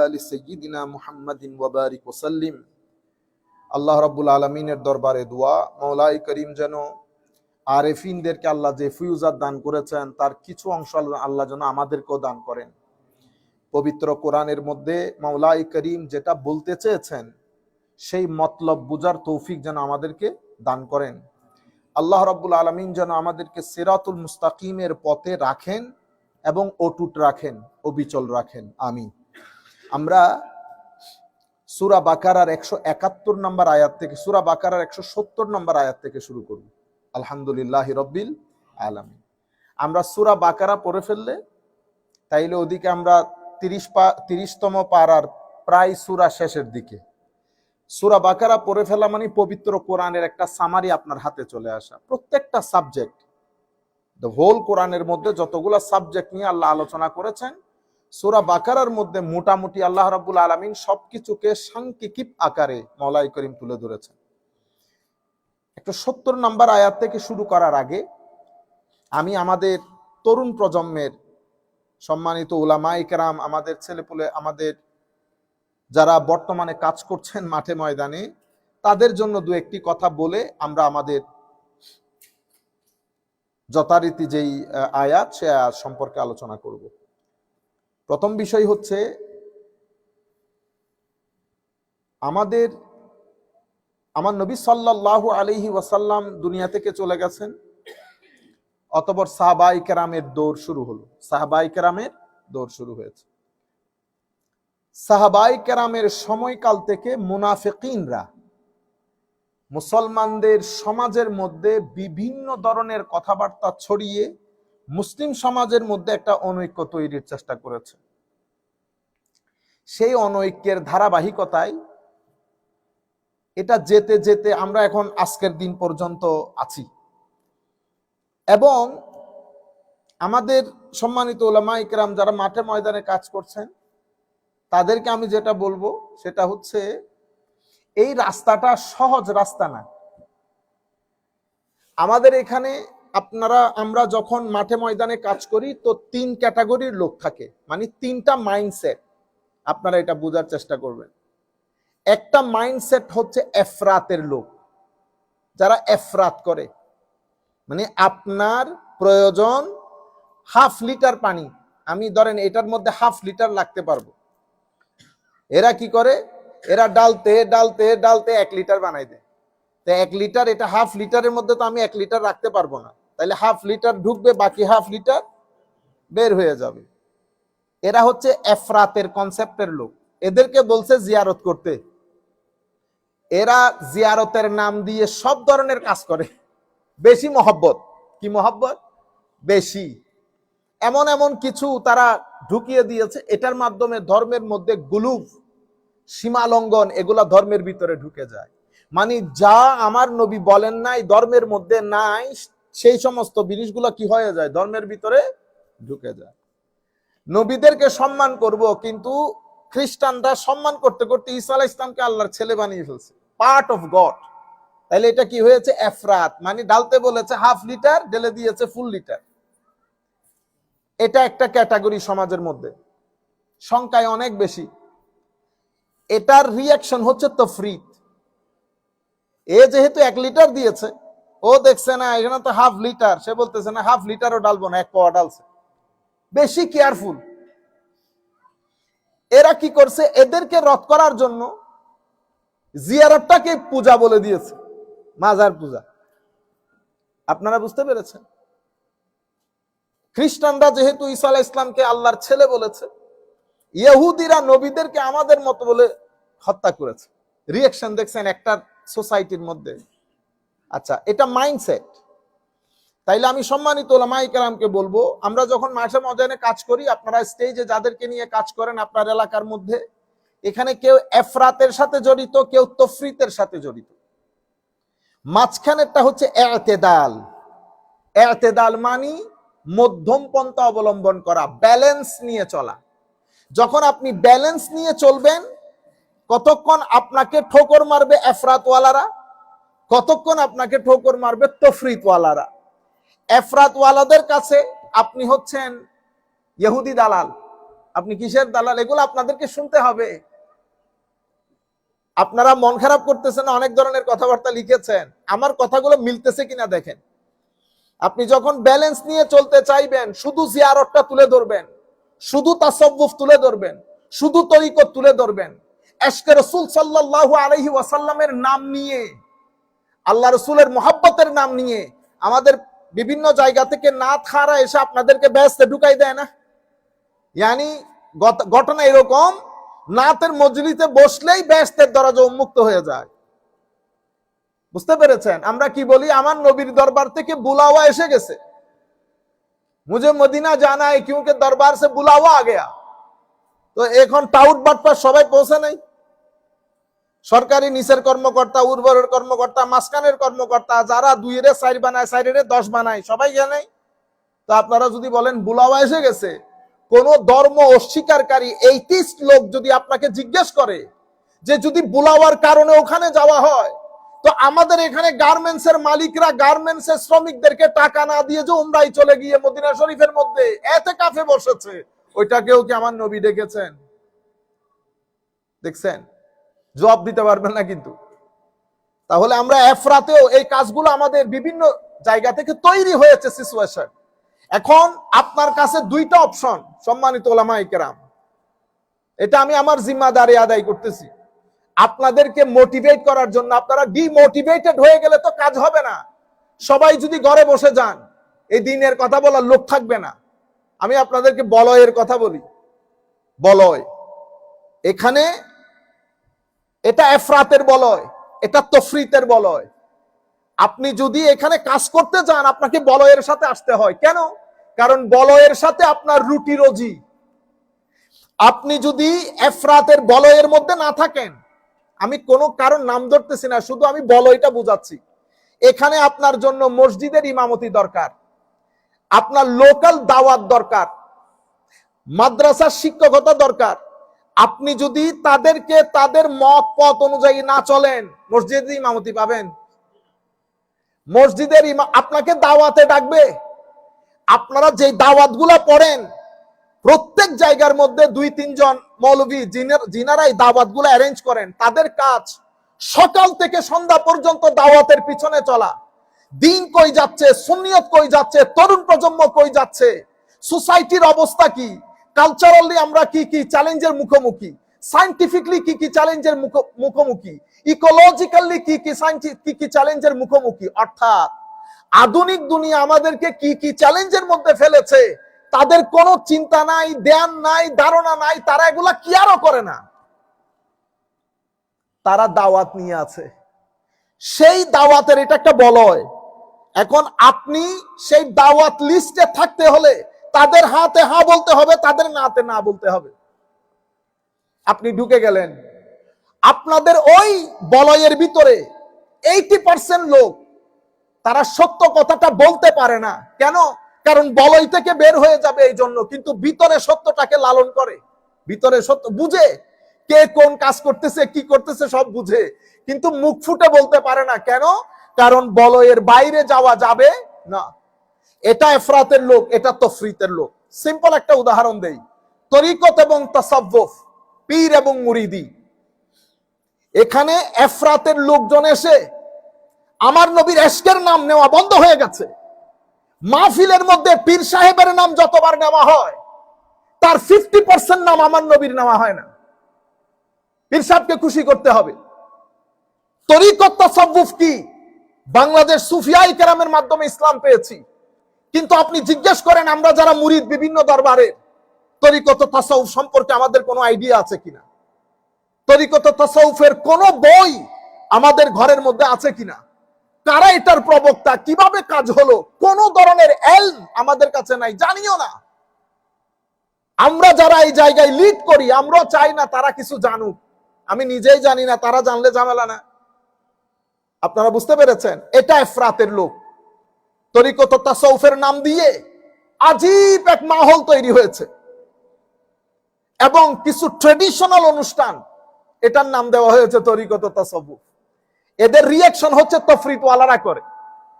আলি সাইয়্যিদিনা মুহাম্মাদিন ওয়া বারিক ওয়া সাল্লিম। আল্লাহ রাব্বুল আলামিনের দরবারে দোয়া, মাওলাই করিম যেন আরেফিনদেরকে আল্লাহ যে ফিউজাত দান করেছেন তার কিছু অংশ আল্লাহ যেন আমাদেরকেও দান করেন। পবিত্র কোরআনের মধ্যে মাওলাই করিম যেটা বলতে চেয়েছেন সেই মতলব বুঝার তৌফিক যেন আমাদেরকে দান করেন। আল্লাহ রাব্বুল আলামিন যেন আমাদেরকে সিরাতুল মুস্তাকিমের পথে রাখেন এবং অটুট রাখেন, অবিচল রাখেন, আমিন। আমরা সূরা বাকারার 171 নম্বর আয়াত থেকে, সূরা বাকারার 170 নম্বর আয়াত থেকে শুরু করব। আলহামদুলিল্লাহি রাব্বিল আলামিন। আমরা সূরা বাকারা পড়ে ফেললে তাইলে ওদিকে আমরা 30তম পারার প্রায় সূরা শেষের দিকে। সূরা বাকারা পড়ে ফেলা মানে পবিত্র কোরআনের একটা সামারি আপনার হাতে চলে আসা। প্রত্যেকটা সাবজেক্ট, দ্য হোল কোরআনের মধ্যে যতগুলা সাবজেক্ট নিয়ে আল্লাহ আলোচনা করেছেন, সূরা বাকারার মধ্যে মোটামুটি আল্লাহ রাব্বুল আলামিন সবকিছুকে সাংকেতিক আকারে মাওলাই করিম তুলে ধরেছেন। 170 নম্বর আয়াত থেকে শুরু করার আগে আমি আমাদের তরুণ প্রজন্মের সম্মানিত উলামায়ে কেরাম, আমাদের ছেলেপুলে, আমাদের যারা বর্তমানে কাজ করছেন মাঠে ময়দানে, তাদের জন্য দু একটি কথা বলে আমরা আমাদের যথারীতি যেই আয়াত সে আয়াত সম্পর্কে আলোচনা করব। প্রথম বিষয় হচ্ছে, আমার নবী সাল্লাল্লাহু আলাইহি ওয়াসাল্লাম দুনিয়া থেকে চলে গেছেন, অতঃপর সাহাবায়ে কেরামের দৌড় শুরু হলো। সাহাবায়ে কেরামের দৌড় শুরু হয়েছে। সাহাবায়ে কেরামের সময়কাল থেকে মুনাফিকিনরা মুসলমানদের সমাজের মধ্যে বিভিন্ন ধরনের কথাবার্তা ছড়িয়ে মুসলিম সমাজের মধ্যে একটা অনৈক্য তৈরির চেষ্টা করেছে। সেই অনৈক্যের ধারাবাহিকতায় এটা যেতে যেতে আমরা এখন আজকের দিন পর্যন্ত আছি। এবং আমাদের সম্মানিত উলামায়ে কেরাম যারা মাঠে ময়দানে কাজ করছেন, তাদেরকে আমি যেটা বলবো সেটা হচ্ছে, এই রাস্তাটা সহজ রাস্তা না। আমাদের এখানে আমরা যখন মাঠে ময়দানে কাজ করি তো 3 ক্যাটাগরির লোক থাকে, মানে 3টা মাইন্ডসেট। আপনারা এটা বোঝার চেষ্টা করবেন। একটা মাইন্ডসেট হচ্ছে এফরাতের লোক, যারা এফরাত করে, মানে আপনার প্রয়োজন হাফ লিটার পানি, আমি ধরেন এটার মধ্যে হাফ লিটার লাগতে পারবো। এরা কি করে, এরা ডালতে ডালতে ডালতে 1 লিটার বানাই দেয়। তো 1 লিটার, এটা হাফ লিটারের মধ্যে তো আমি 1 লিটার রাখতে পারবো না, তাহলে হাফ লিটার ঢুকবে, বাকি হাফ লিটার বের হয়ে যাবে। এরা হচ্ছে এফরাতের কনসেপ্টের লোক। এদেরকে বলছে জিয়ারত করতে। এরা জিয়ারতের নাম দিয়ে সব ধরনের কাজ করে। বেশি মহব্বত, কি মহব্বত বেশি, এমন এমন কিছু তারা ঢুকিয়ে দিয়েছে, এটার মাধ্যমে ধর্মের মধ্যে গুলুফ, সীমা লঙ্ঘন, এগুলা ধর্মের ভিতরে ঢুকে যায়। মানে যা আমার নবী বলেন নাই, ধর্মের মধ্যে নাই, সেই সমস্ত জিনিসগুলো কি হয়ে যায়, ধর্মের ভিতরে ঢুকে যায়। নবীদেরকে সম্মান করব, কিন্তু খ্রিস্টানরা সম্মান করতে করতে ঈসা আলাইহিস সালামকে আল্লাহর ছেলে বানিয়ে ফেলছে, পার্ট অফ গড। তাহলে এটা কি হয়েছে, এফরাত, মানে ডালতে বলেছে হাফ লিটার, ঢেলে দিয়েছে ফুল লিটার। এটা একটা ক্যাটাগরি সমাজের মধ্যে, সংখ্যায় অনেক বেশি। এটার রিয়াকশন হচ্ছে তফরিত। এ যেহেতু 1 লিটার দিয়েছে, ও দেখছে না এখানে তো হাফ লিটার, সে বলতেছে না হাফ লিটারও ডালবো না, 1 পাওয়া ডালছে। বেশি কেয়ারফুল। এরা কি করছে, এদেরকে রদ করার জন্য জিয়ারতটাকে পূজা বলে দিয়েছে, মাজার পূজা। আপনারা বুঝতে পেরেছেন? খ্রিস্টানরা যেহেতু ঈসা আলাইহিস সালামকে আল্লাহর ছেলে বলেছে, ইহুদিরা নবীদেরকে আমাদের মতো বলে হত্যা করেছে। রিঅ্যাকশন দেখছেন একটা সোসাইটির মধ্যে। আচ্ছা, এটা মাইন্ডসেট। তাইলে আমি সম্মানিত উলামায়ে কেরামকে বলবো, আমরা যখন মাঠে ময়দানে কাজ করি, আপনারা স্টেজে যাদেরকে নিয়ে কাজ করেন আপনার এলাকার মধ্যে, এখানে কেউ এফরাতের সাথে জড়িত, কেউ তফরিতের সাথে জড়িত। মাঝখানেরটা হচ্ছে এতেদাল। এতেদাল মানে মধ্যম পন্থা অবলম্বন করা, ব্যালেন্স নিয়ে চলা। যখন আপনি ব্যালেন্স নিয়ে চলবেন, কতক্ষণ আপনাকে ঠোকর মারবে এফরাতওয়ালারা, কতক্ষণ আপনাকে ঠোকর মারবে তফরিতওয়ালারা। এফরাতওয়ালাদের কাছে আপনি হচ্ছেন ইহুদি দালাল, আপনি কিসের দালাল? এগুলো আপনাদেরকে শুনতে হবে। আপনারা মন খারাপ করতেছেন, অনেক ধরনের কথাবার্তা লিখেছেন, আমার কথাগুলো মিলতেছে কিনা দেখেন। আপনি যখন ব্যালেন্স নিয়ে চলতে চাইবেন, শুধু জিয়ারতটা তুলে ধরবেন, শুধু তাসাউফ তুলে ধরবেন, শুধু তরিকত তুলে ধরবেন, ইশকে রাসূল সাল্লাল্লাহু আলাইহি ওয়াসাল্লামের নাম নিয়ে, আল্লাহ রাসূলের মুহাব্বতের নাম নিয়ে আমাদের বিভিন্ন জায়গা থেকে নাত খারা এসে আপনাদেরকে ব্যস্তে ঢুকাই দেয় না? ইয়ানি ঘটনা এরকম, নাতের মজলিসে বসলেই ব্যস্তের দরজা উন্মুক্ত হয়ে যায়। বুঝতে পেরেছেন? আমরা কি বলি, আমার নবীর দরবার থেকে বুলাওয়া এসে গেছে, মুঝে মদিনা জানা है क्योंकि দরবার से बुलावा आ गया। তো এখন টাউট বাটপার সবাই পৌঁছে নাই। সরকারি নিচের কর্মকর্তা, উর্বরের কর্মকর্তা, মাসকানের কর্মকর্তা, যারা 2 এর 4 বানায়, 4 এর 10 বানায়, সবাই জানে। তো আপনারা যদি বলেন বুলাওয়া এসে গেছে, কোন ধর্ম অস্বীকারী এইটিস্ট লোক যদি আপনাকে জিজ্ঞেস করে যে যদি বুলাওয়ার কারণে ওখানে যাওয়া হয়, তো আমাদের এখানে গার্মেন্টস এর মালিকরা গার্মেন্টস এর শ্রমিকদেরকে টাকা না দিয়ে যে উমরায় চলে গিয়ে মদিনা শরীফের মধ্যে এতেকাফে বসেছে, ওইটাকেও কি আমার নবী দেখেছেন? দেখছেন? জবাব দিতে পারবেন না কিন্তু। তাহলে আমরা এফরাতেও এই কাজগুলো আমাদের বিভিন্ন জায়গা থেকে তৈরি হয়েছে সিচুয়েশন। এখন আপনার কাছে 2টা অপশন, সম্মানিত উলামায়ে কেরাম, এটা আমি আমার জিম্মাদারি আদায় করতেছি আপনাদেরকে মোটিভেট করার জন্য। আপনারা ডিমোটিভেটেড হয়ে গেলে তো কাজ হবে না। সবাই যদি ঘরে বসে যান, এই দিনের কথা বলার লোক থাকবে না। আমি আপনাদেরকে বলয়ের কথা বলি। বলয় এখানে, এটা এফরাতের বলয়, এটা তফরিতের বলয়। আপনি যদি এখানে কাজ করতে যান, আপনাকে বলয়ের সাথে আসতে হয়। কেন? কারণ বলয়ের সাথে আপনার রুটি রোজি। আপনি যদি এফরাতের বলয়ের মধ্যে না থাকেন, আমি কোনো কারণ নাম ধরতেছি না, শুধু আমি বলয়টা বুঝাচ্ছি। এখানে আপনার জন্য মসজিদের ইমামতি দরকার, আপনার লোকাল দাওয়াত দরকার, মাদ্রাসার শিক্ষকতা দরকার। আপনি যদি তাদেরকে তাদের মত পথ অনুযায়ী না চলেন, মসজিদে ইমামতি পাবেন? মসজিদের আপনাকে দাওয়াতে ডাকবে। আপনারা যে দাওয়াতগুলো পড়েন, প্রত্যেক জায়গার মধ্যে 2-3 জন মৌলভী যিনারা এই দাওয়াতগুলো অ্যারেঞ্জ করেন, তাদের কাজ সকাল থেকে সন্ধ্যা পর্যন্ত দাওয়াতের পিছনে চলা। দিন কই যাচ্ছে, সুন্নিয়ত কই যাচ্ছে, তরুণ প্রজন্ম কই যাচ্ছে, সোসাইটির অবস্থা কি, কালচারালি আমরা কি কি চ্যালেঞ্জের মুখোমুখি, সায়েন্টিফিকলি কি কি চ্যালেঞ্জের মুখোমুখি, ইকোলজিক্যালি কি কি চ্যালেঞ্জের মুখোমুখি। অর্থাৎ আধুনিক দুনিয়া আমাদেরকে কি কি চ্যালেঞ্জের মধ্যে ফেলেছে, তাদের কোনো চিন্তা নাই, ধ্যান নাই, ধারণা নাই। তারা এগুলা কি আরো করে না, তারা দাওয়াত নিয়ে আছে। সেই দাওয়াতের এটা একটা বলয়। এখন আপনি সেই দাওয়াত লিস্টে থাকতে হলে তাদের হাতে হা বলতে হবে, তাদের নাতে না বলতে হবে। আপনি ঢুকে গেলেন, আপনাদের ওই বলয়ের ভিতরে 80% লোক তারা সত্য কথাটা বলতে পারে না। কেন? কারণ বলয় থেকে বের হয়ে যাবে এই জন্য। কিন্তু ভিতরে সত্যটাকে লালন করে, ভিতরে সত্য বুঝে, কে কোন কাজ করতেছে, কি করতেছে সব বুঝে, কিন্তু মুখ ফুটে বলতে পারে না। কেন? কারণ বলয়ের বাইরে যাওয়া যাবে না। এটা এফরাতের লোক, এটা তফরিতের লোক। সিম্পল একটা উদাহরণ দেই, তরিকত এবং তাসাউফ, পীর এবং মুরিদি। এখানে এফরাতের লোকজন এসে আমার নবীর ইশকের নাম নেওয়া বন্ধ হয়ে গেছে। মাহফিলের মধ্যে পীর সাহেবের নাম যতবার নেওয়া হয়, তার 50% নাম আমার নবীর নেওয়া হয় না। পীর সাহেবকে খুশি করতে হবে। তরিকত তাসাউফ কি? বাংলাদেশ সুফিয়াই কেরামের মাধ্যমে ইসলাম পেয়েছি, কিন্তু আপনি জিজ্ঞেস করেন আমরা যারা মুরিদ বিভিন্ন দরবারে, তরিকত তাসাউফ সম্পর্কে আমাদের কোনো আইডিয়া আছে কিনা? তরিকত তাসাউফের কোন বই আমাদের ঘরের মধ্যে আছে কিনা? কারা এটার প্রবক্তা, কিভাবে কাজ হলো, কোন ধরনের এলম আমাদের কাছে নাই, জানিও না। আমরা যারা এই জায়গায় লিড করি, আমরাও চাই না তারা কিছু জানুক। আমি নিজেই জানি না, তারা জানলে ঝামেলা না। আপনারা বুঝতে পেরেছেন? এটা এফরাতের লোক। তরিকত তাসাউফের নাম দিয়ে আজীব এক মাহল তৈরি হয়েছে, এবং কিছু ট্রেডিশনাল অনুষ্ঠান এটার নাম দেওয়া হয়েছে তরিকত তাসাউফ। এদের রিঅ্যাকশন হচ্ছে তফরিতওয়ালারা করে।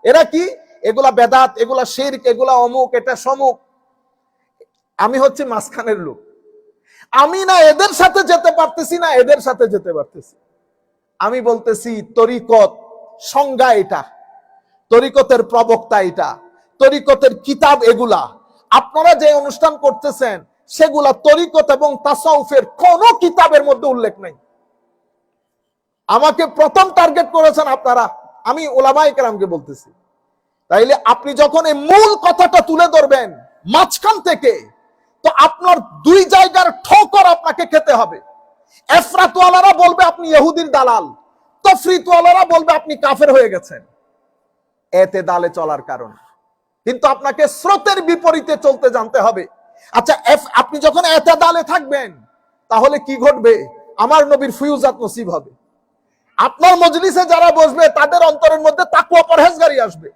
এরা কি? এগুলা বেদাত, এগুলা শিরক, এগুলা অমুক, এটা সমুক। আমি হচ্ছে মাঝখানের লোক। আমি না এদের সাথে যেতে পারতেছি না এদের সাথে যেতে পারতেছি। আমি বলতেছি তরিকত সংজ্ঞা এটা, তরিকতের প্রবক্তা এটা, তরিকতের কিতাব এগুলা। আপনারা যে অনুষ্ঠান করতেছেন সেগুলা তরিকত এবং তাসাউফের কোন কিতাবের মধ্যে উল্লেখ নাই। আমাকে প্রথম টার্গেট করেছেন আপনারা, আমি উলামায়ে কেরামকে বলতেছি। তাইলে আপনি যখন এই মূল কথাটা তুলে ধরবেন মাঝখান থেকে, তো আপনার দুই জায়গার ঠোকর আপনাকে খেতে হবে। এফরাতওয়ালারা বলবে আপনি ইহুদির দালাল, তফরিতওয়ালারা বলবে আপনি কাফের হয়ে গেছেন এতেদালে চলার কারণে। কিন্তু আপনাকে স্রোতের বিপরীতে চলতে জানতে হবে। আচ্ছা, আপনি যখন এতেদালে থাকবেন তাহলে কি ঘটবে? আমার নবীর ফিউজাত নসিব হবে। আপনার মজলিসে যারা বসবে তাদের অন্তরের মধ্যে তাকওয়া পরহেজগারি আসবে,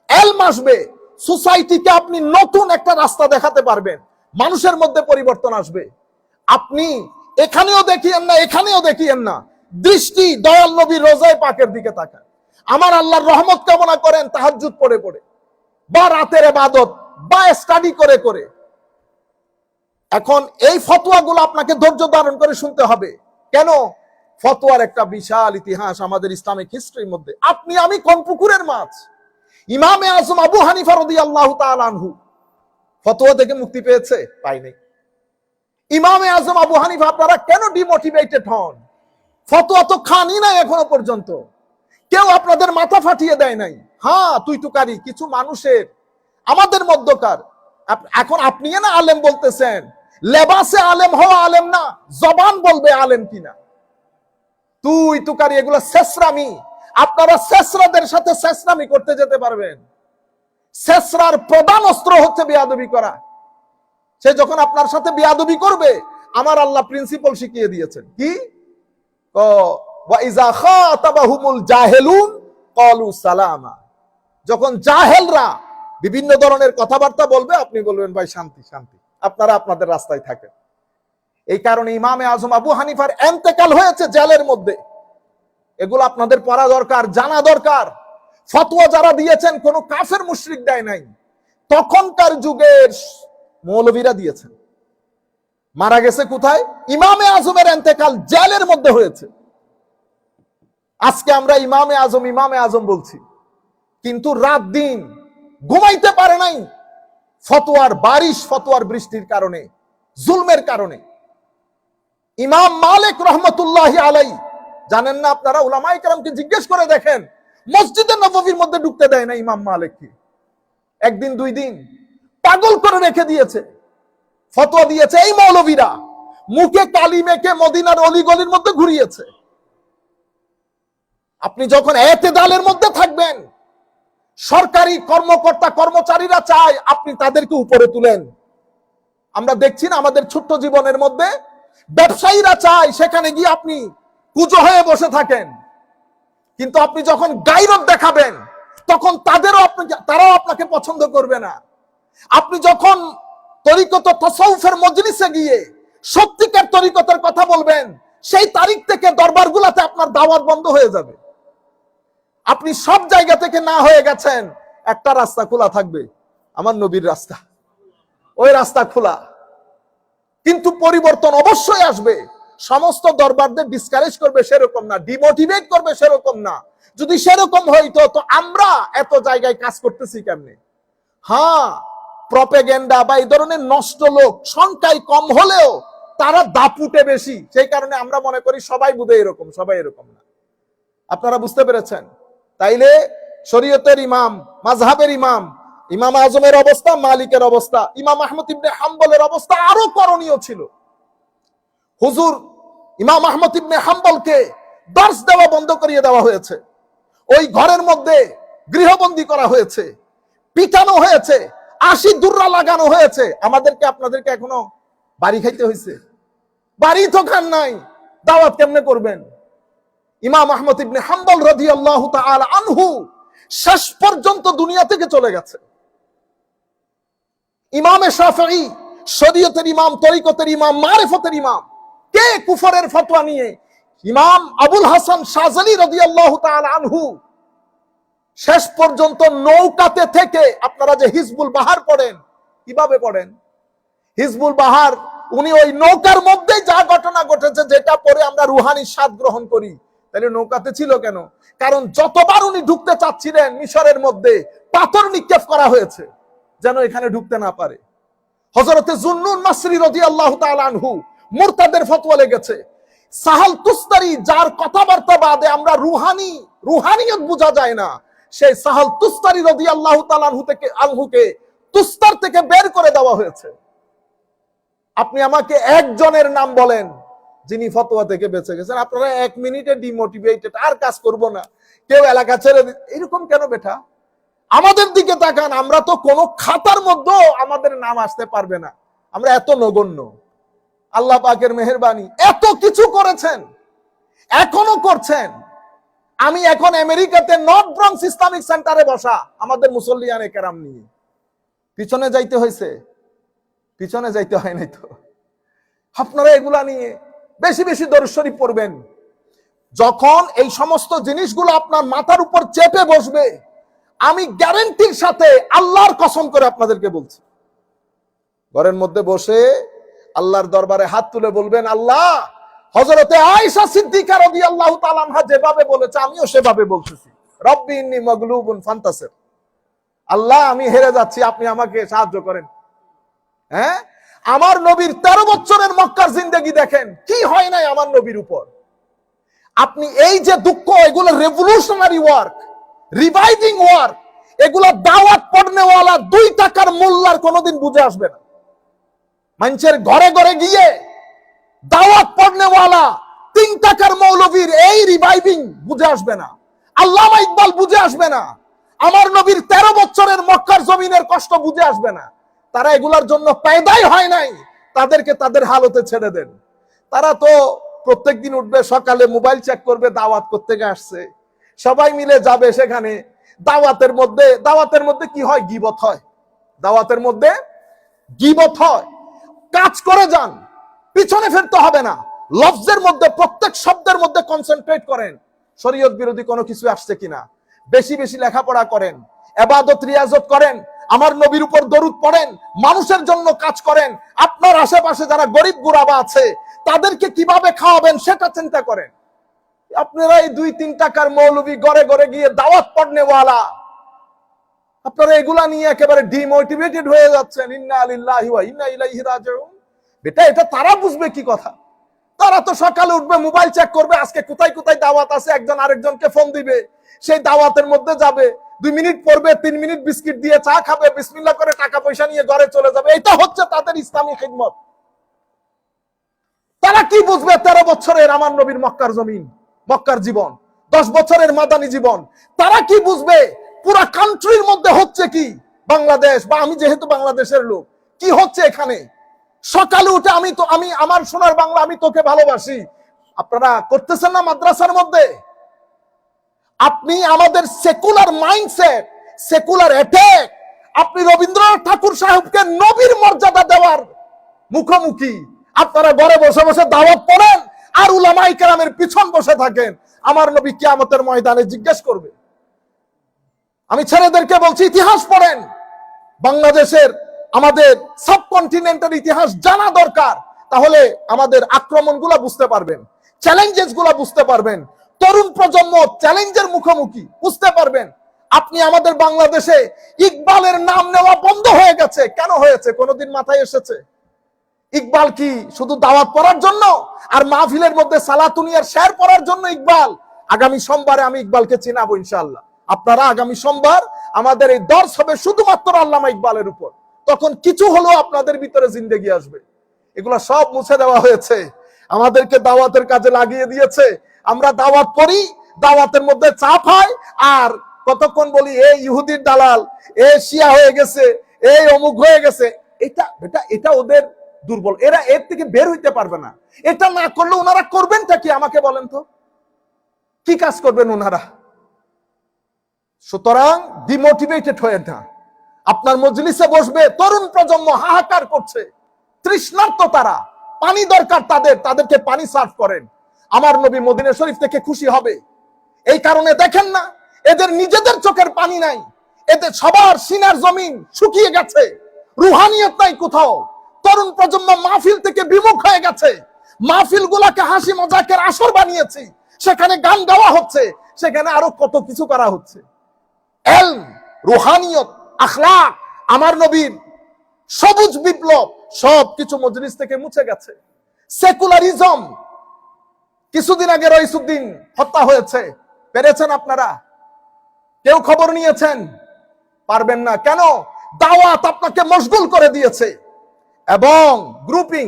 এলম আসবে। সোসাইটিকে আপনি নতুন একটা রাস্তা দেখাতে পারবেন, মানুষের মধ্যে পরিবর্তন আসবে। আপনি এখানেও দেখিয়েন না এখানেও দেখিয়েন না, দৃষ্টি দয়াল নবীর রোজায়ে পাকের দিকে তাকান। আমার আল্লাহর রহমত কামনা করেন তাহাজ্জুদ পড়ে পড়ে, বা রাতের ইবাদত, বা স্টাডি করে করে। এখন এই ফতোয়াগুলো আপনাকে ধৈর্য ধারণ করে শুনতে হবে। কেন? ফতোয়ার একটা বিশাল ইতিহাস আমাদের ইসলামিক হিস্ট্রির মধ্যে। আপনি আমি কোন পুকুরের মাছ? ইমামে আজম আবু হানিফা রাদিয়াল্লাহু তাআলা আনহু ফতোয়া থেকে মুক্তি পেয়েছে? পাই নাই। ইমামে আজম আবু হানিফা, আপনারা কেন ডিমোটিভেটেড হন? ফতোয়া তো খানি নাই এখনো পর্যন্ত, কেউ আপনাদের মাথা ফাটিয়ে দেয় নাই। হ্যাঁ, তুই তুকারি কিছু মানুষের আমাদের মধ্যকার। এখন আপনি না আলেম বলতেছেন, লেবাসে আলেম হওয়া আলেম না, জবান বলবে আলেম কিনা। তুই তুকারি এগুলো শেষরামি। আপনারা শেষরাদের সাথে শেষরামি করতে যেতে পারবেন? শেষরার প্রধান অস্ত্র হচ্ছে বেয়াদবি করা। সে যখন আপনার সাথে বেয়াদবি করবে, আমার আল্লাহ প্রিন্সিপাল শিখিয়ে দিয়েছেন কি? ওয়াইজা খাতাবাহুমুল জাহেলুন ক্বালু সালামা। যখন জাহেলরা বিভিন্ন ধরনের কথাবার্তা বলবে, আপনি বলবেন ভাই শান্তি শান্তি, আপনারা আপনাদের রাস্তায় থাকেন। এই কারণে ইমামে আজম আবু হানিফার ইন্তেকাল হয়েছে জেলের মধ্যে। এগুলো আপনাদের পড়া দরকার, জানা দরকার। ফতোয়া যারা দিয়েছেন কোন কাফের মুশরিক দেয় নাই, তখনকার যুগের মৌলবীরা দিয়েছেন। মারা গেছে কোথায়? ইমামে আজমের ইন্তেকাল জেলের মধ্যে হয়েছে। আজকে আমরা ইমামে আজম বলছি, কিন্তু রাত দিন ঘুমাইতে পারে নাই ফতোয়ার বারিশ, ফতোয়ার বৃষ্টির কারণে, জুলমের কারণে। ইমাম মালিক রহমতুল্লাহি আলাইহি, জানেন না আপনারা? উলামায়ে কেরামকে জিজ্ঞেস করে দেখেন, মসজিদে নববীর মধ্যে ঢুকতে দেয় না ইমাম মালিককে। একদিন দুই দিন পাগল করে রেখে দিয়েছে, ফতোয়া দিয়েছে। এই মৌলবীরা মুখে কালি মেখে মদিনার অলিগলির মধ্যে ঘুরিয়েছে। আপনি যখন এতেদালের মধ্যে থাকবেন, সরকারি কর্মকর্তা কর্মচারীরা চায় আপনি তাদেরকে উপরে তুলেন। আমরা দেখছি না আমাদের ছোট্ট জীবনের মধ্যে, ব্যবসায়ীরা চায় সেখানে গিয়ে আপনি কুজো হয়ে বসে থাকেন। কিন্তু আপনি যখন গায়রত দেখাবেন, তখন তারাও আপনাকে পছন্দ করবে না। আপনি যখন তরিকত তাসাউফের মজলিসে গিয়ে সত্যিকার তরিকতের কথা বলবেন, সেই তারিখ থেকে দরবারগুলোতে আপনার দাওয়াত বন্ধ হয়ে যাবে। আপনি সব জায়গা থেকে না হয়ে গেছেন, একটা রাস্তা খোলা থাকবে, আমার নবীর রাস্তা, ওই রাস্তা খোলা। কিন্তু পরিবর্তন অবশ্যই আসবে। সমস্ত দরবারদের ডিসকারেজ করবে সেরকম না, ডিমোটিভেট করবে সেরকম না। যদি সেরকম হইতো তো আমরা এত জায়গায় কাজ করতেছি কেমনে? হ্যাঁ, প্রপেগেন্ডা বা এই ধরনের নষ্ট লোক সংখ্যায় কম হলেও তারা দাপুটে বেশি। সেই কারণে আমরা মনে করি সবাই বুঝে এরকম, সবাই এরকম না। আপনারা বুঝতে পেরেছেন? তাইলে শরীয়তের ইমাম, মাযহাবের ইমাম, ইমাম আজমের অবস্থা, মালিকের অবস্থা, ইমাম আহমদ ইবনে হাম্বলের অবস্থা আরো করণীয় ছিল। হুজুর ইমাম আহমদ ইবনে হাম্বলকে দর্স দেওয়া বন্ধ করিয়ে দেওয়া হয়েছে, ওই ঘরের মধ্যে গৃহবন্দী করা হয়েছে, পিটানো হয়েছে, ৮০ দুর্রা লাগানো হয়েছে। আমাদেরকে আপনাদেরকে এখনো বাড়ি খাইতে হয়েছে? বাড়ি তো খান নাই, দাওয়াত কেমনে করবেন? ইমাম আহমদ ইবনে হাম্বল রাদিয়াল্লাহু তাআলা আনহু শেষ পর্যন্ত দুনিয়া থেকে চলে গেছে। ইমামে শাফিঈ, শরীয়তের ইমাম, তরিকতের ইমাম, মারিফতের ইমাম, কে কুফরের ফতোয়া নিয়ে ইমাম আবুল হাসান শাযলি রাদিয়াল্লাহু তাআলা আনহু শেষ পর্যন্ত নৌকাতে থেকে, আপনারা যে হিজবুল বাহার পড়েন, কিভাবে পড়েন? হিজবুল বাহার উনি ওই নৌকার মধ্যে যা ঘটনা ঘটেছে যেটা পরে আমরা রুহানি স্বাদ গ্রহণ করি, তাহলে নৌকাতে ছিল কেন? কারণ যতবার উনি ঢুকতে চাচ্ছিলেন মিশরের মধ্যে পাথর নিক্ষেপ করা হয়েছে যেন এখানে ঢুকতে না পারে। হযরতে জুন্নুন মাসরি রাদিয়াল্লাহু তাআলা আনহু মুরতাদের ফতোয়া লেগেছে। সাহাল তুস্তারি, যার কথাবার্তা বাদে আমরা রুহানিয়ত বোঝা যায় না, সেই সাহাল তুস্তারি রাদিয়াল্লাহু তাআলা আনহুকে তুস্তার থেকে বের করে দেওয়া হয়েছে। আপনি আমাকে একজনের নাম বলেন যিনি ফতোয়া থেকে বেঁচে গেছেন। আপনারা 1 মিনিটে ডিমোটিভেটেড, আর কাজ করব না, কেউ এলাকা ছেড়ে এরকম কেন বেটা? আমাদের দিকে তাকান, আমরা তো কোনো খাতার মধ্যেও আমাদের নাম আসতে পারবে না, আমরা এত নগণ্য। আল্লাহ পাকের মেহেরবানি, এত কিছু করেছেন, এখনো করছেন। আমি এখন আমেরিকাতে নর্থ ব্রঙ্কস ইসলামিক সেন্টারে বসা আমাদের মুসল্লিয়ানে কেরাম নিয়ে, পিছনে যাইতে হয়েছে? পিছনে যাইতে হয় নাই তো। আপনারা এগুলা নিয়ে বেশি বেশি দরুদ শরীফ পড়বেন। যখন এই সমস্ত জিনিসগুলো আপনার মাথার উপর চেপে বসবে, আমি গ্যারান্টির সাথে আল্লাহর কসম করে আপনাদেরকে বলছি, ঘরের মধ্যে বসে আল্লাহর দরবারে হাত তুলে বলবেন, আল্লাহ হযরতে আয়েশা সিদ্দিকা রাদিয়াল্লাহু তাআলা আনহা যেভাবে বলেছে আমিও সেভাবে বলতেছি, রব্বি ইন্নী মাগলুবুন ফান্তাসির, আল্লাহ আমি হেরে যাচ্ছি, আপনি আমাকে সাহায্য করেন। হ্যাঁ, আমার নবীর 13 বছরের মক্কার জিন্দেগি দেখেন, কি হয় নাই আমার নবীর উপর। আপনি এই যে দুঃখ, এগুলো রেভলিউশনারি ওয়ার্ক, রিভাইভিং ওয়ার্ক, এগুলো দাওয়াত পড়নেওয়ালা 2 টাকার মোল্লার কোনোদিন বুঝে আসবে না। মানুষের ঘরে ঘরে গিয়ে দাওয়াত পড়নেওয়ালা 3 টাকার মৌলবীর এই রিভাইভিং বুঝে আসবে না, আল্লামা ইকবাল বুঝে আসবে না, আমার নবীর 13 বছরের মক্কার জমিনের কষ্ট বুঝে আসবে না। তারা এগুলার জন্য পয়দাই হয় নাই, তাদেরকে তাদের হালতে ছেড়ে দেন। তারা তো প্রত্যেকদিন উঠবে সকালে, মোবাইল চেক করবে, দাওয়াত করতে আসছে, সবাই মিলে যাবে সেখানে। দাওয়াতের মধ্যে কি হয়? গীবত হয়। দাওয়াতের মধ্যে গীবত হয়। কাজ করে যান, পিছনে ফিরতে হবে না। লফজের মধ্যে, প্রত্যেক শব্দের মধ্যে কনসেন্ট্রেট করেন, শরীয়ত বিরোধী কোনো কিছু আসছে কিনা। বেশি বেশি লেখাপড়া করেন, ইবাদত রিয়াজত করেন, আমার নবীর উপর দরুদ পড়েন, মানুষের জন্য কাজ করেন। আপনার আশেপাশে যারা গরিব গুরাবা আছে তাদেরকে কিভাবে খাওয়াবেন সেটা চিন্তা করেন। আপনারা এই 2-3 টাকার মৌলবী ঘরে ঘরে গিয়ে দাওয়াত পড়নেওয়ালা, আপনারা এগুলা নিয়ে একেবারে ডিমোটিভেটেড হয়ে যাচ্ছেন। ইন্না লিল্লাহি ওয়া ইন্না ইলাইহি রাজিউন। বেটা, এটা তারা বুঝবে কি কথা? তারা তো সকালে উঠবে, মোবাইল চেক করবে, আজকে কোথায় কোথায় দাওয়াত আছে, একজন আরেকজনকে ফোন দিবে, সেই দাওয়াতের মধ্যে যাবে, 2 মিনিট পড়বে, 3 মিনিট বিস্কিট দিয়ে চা খাবে, বিসমিল্লাহ করে টাকা পয়সা নিয়ে ঘরে চলে যাবে। এটা হচ্ছে তাদের ইসলামী খিদমত। তারা কি বুঝবে 13 বছরের আমার নবীর মক্কার জমিন, মক্কার জীবন, 10 বছরের মাদানী জীবন? তারা কি বুঝবে পুরা কান্ট্রির মধ্যে হচ্ছে কি? বাংলাদেশ, বা আমি যেহেতু বাংলাদেশের লোক, কি হচ্ছে এখানে? সকালে উঠে আমি আমার সোনার বাংলা, আমি তোকে ভালোবাসি, আপনারা করতেছেন না মাদ্রাসার মধ্যে? আপনি আমাদের সেকুলার মাইন্ডসেট, সেকুলার অ্যাটাক, আপনি রবীন্দ্রনাথ ঠাকুর সাহেবকে নবীর মর্যাদা দেওয়ার মুখোমুখি। আপনারা ঘরে বসে বসে দাওয়াত পড়েন আর উলামায়ে কেরামের পিছন বসে থাকেন। আমার নবী কিয়ামতের ময়দানে জিজ্ঞেস করবে। আমি ছেলেদেরকে বলছি, ইতিহাস পড়েন, বাংলাদেশের, আমাদের সাবকন্টিনেন্টের ইতিহাস জানা দরকার। তাহলে আমাদের আক্রমণগুলো বুঝতে পারবেন, চ্যালেঞ্জেস গুলা বুঝতে পারবেন, তরুণ প্রজন্ম চ্যালেঞ্জের মুখোমুখি, বুঝতে পারবেন। আপনি আমাদের বাংলাদেশে ইকবালের নাম নেওয়া বন্ধ হয়ে গেছে। কেন হয়েছে? কোনদিন মাথায় এসেছে? ইকবাল কি শুধু দাওয়াত পড়ার জন্য আর মাহফিলের মধ্যে সালাতুনিয়ার শের পড়ার জন্য ইকবাল? আগামী সোমবারে আমি ইকবালকে চিনাবো ইনশাআল্লাহ। আপনারা আগামী সোমবার আমাদের এই দর্স হবে শুধুমাত্র আল্লামা ইকবালের উপর। তখন কিছু হলেও আপনাদের ভিতরে জিন্দেগি আসবে। এগুলা সব মুছে দেওয়া হয়েছে, আমাদেরকে দাওয়াতের কাজে লাগিয়ে দিয়েছে। আমরা দাওয়াত করি, দাওয়াতের মধ্যে চাপ হয়, আর কতক্ষণ বলি এই ইহুদির দালাল, এ শিয়া হয়ে গেছে, এই অমুক হয়ে গেছে। এটা ওদের দুর্বল, এরা এর থেকে বের হইতে পারবে না। এটা না করলে ওনারা করবেনটা কি আমাকে বলেন তো? কি কাজ করবেন ওনারা? সুতরাং ডিমোটিভেটেড হয়ে না। আপনার মজলিসে বসবে তরুণ প্রজন্ম, হাহাকার করছে, তৃষ্ণার্ত, তারা পানি দরকার, তাদেরকে পানি সার্ভ করেন। আমার নবী মদিনা শরীফ থেকে খুশি হবে। এই কারণে দেখেন না, এদের নিজেদের চোখের পানি নাই, এদের সবার সিনার জমিন শুকিয়ে গেছে, রুহানিয়ত নাই কোথাও। তরুণ প্রজন্ম মাহফিল থেকে বিমুখ হয়ে গেছে। মাহফিল গুলাকে হাসি মজাকের আসর বানিয়েছি, সেখানে গান গাওয়া হচ্ছে, সেখানে আরো কত কিছু করা হচ্ছে। এলম, রুহানিয়ত, আখলাক, আমার নবীর সবুজ বিপ্লব সবকিছু মজলিস থেকে মুছে গেছে। সেকুলারিজম, কিছুদিন আগে রইসুদ্দিন হত্যা হয়েছে, পেরেছেন আপনারা? কেউ খবর নিয়েছেন? পারবেন না। কেন? দাওয়াত আপনাকে মশগুল করে দিয়েছে। এবং গ্রুপিং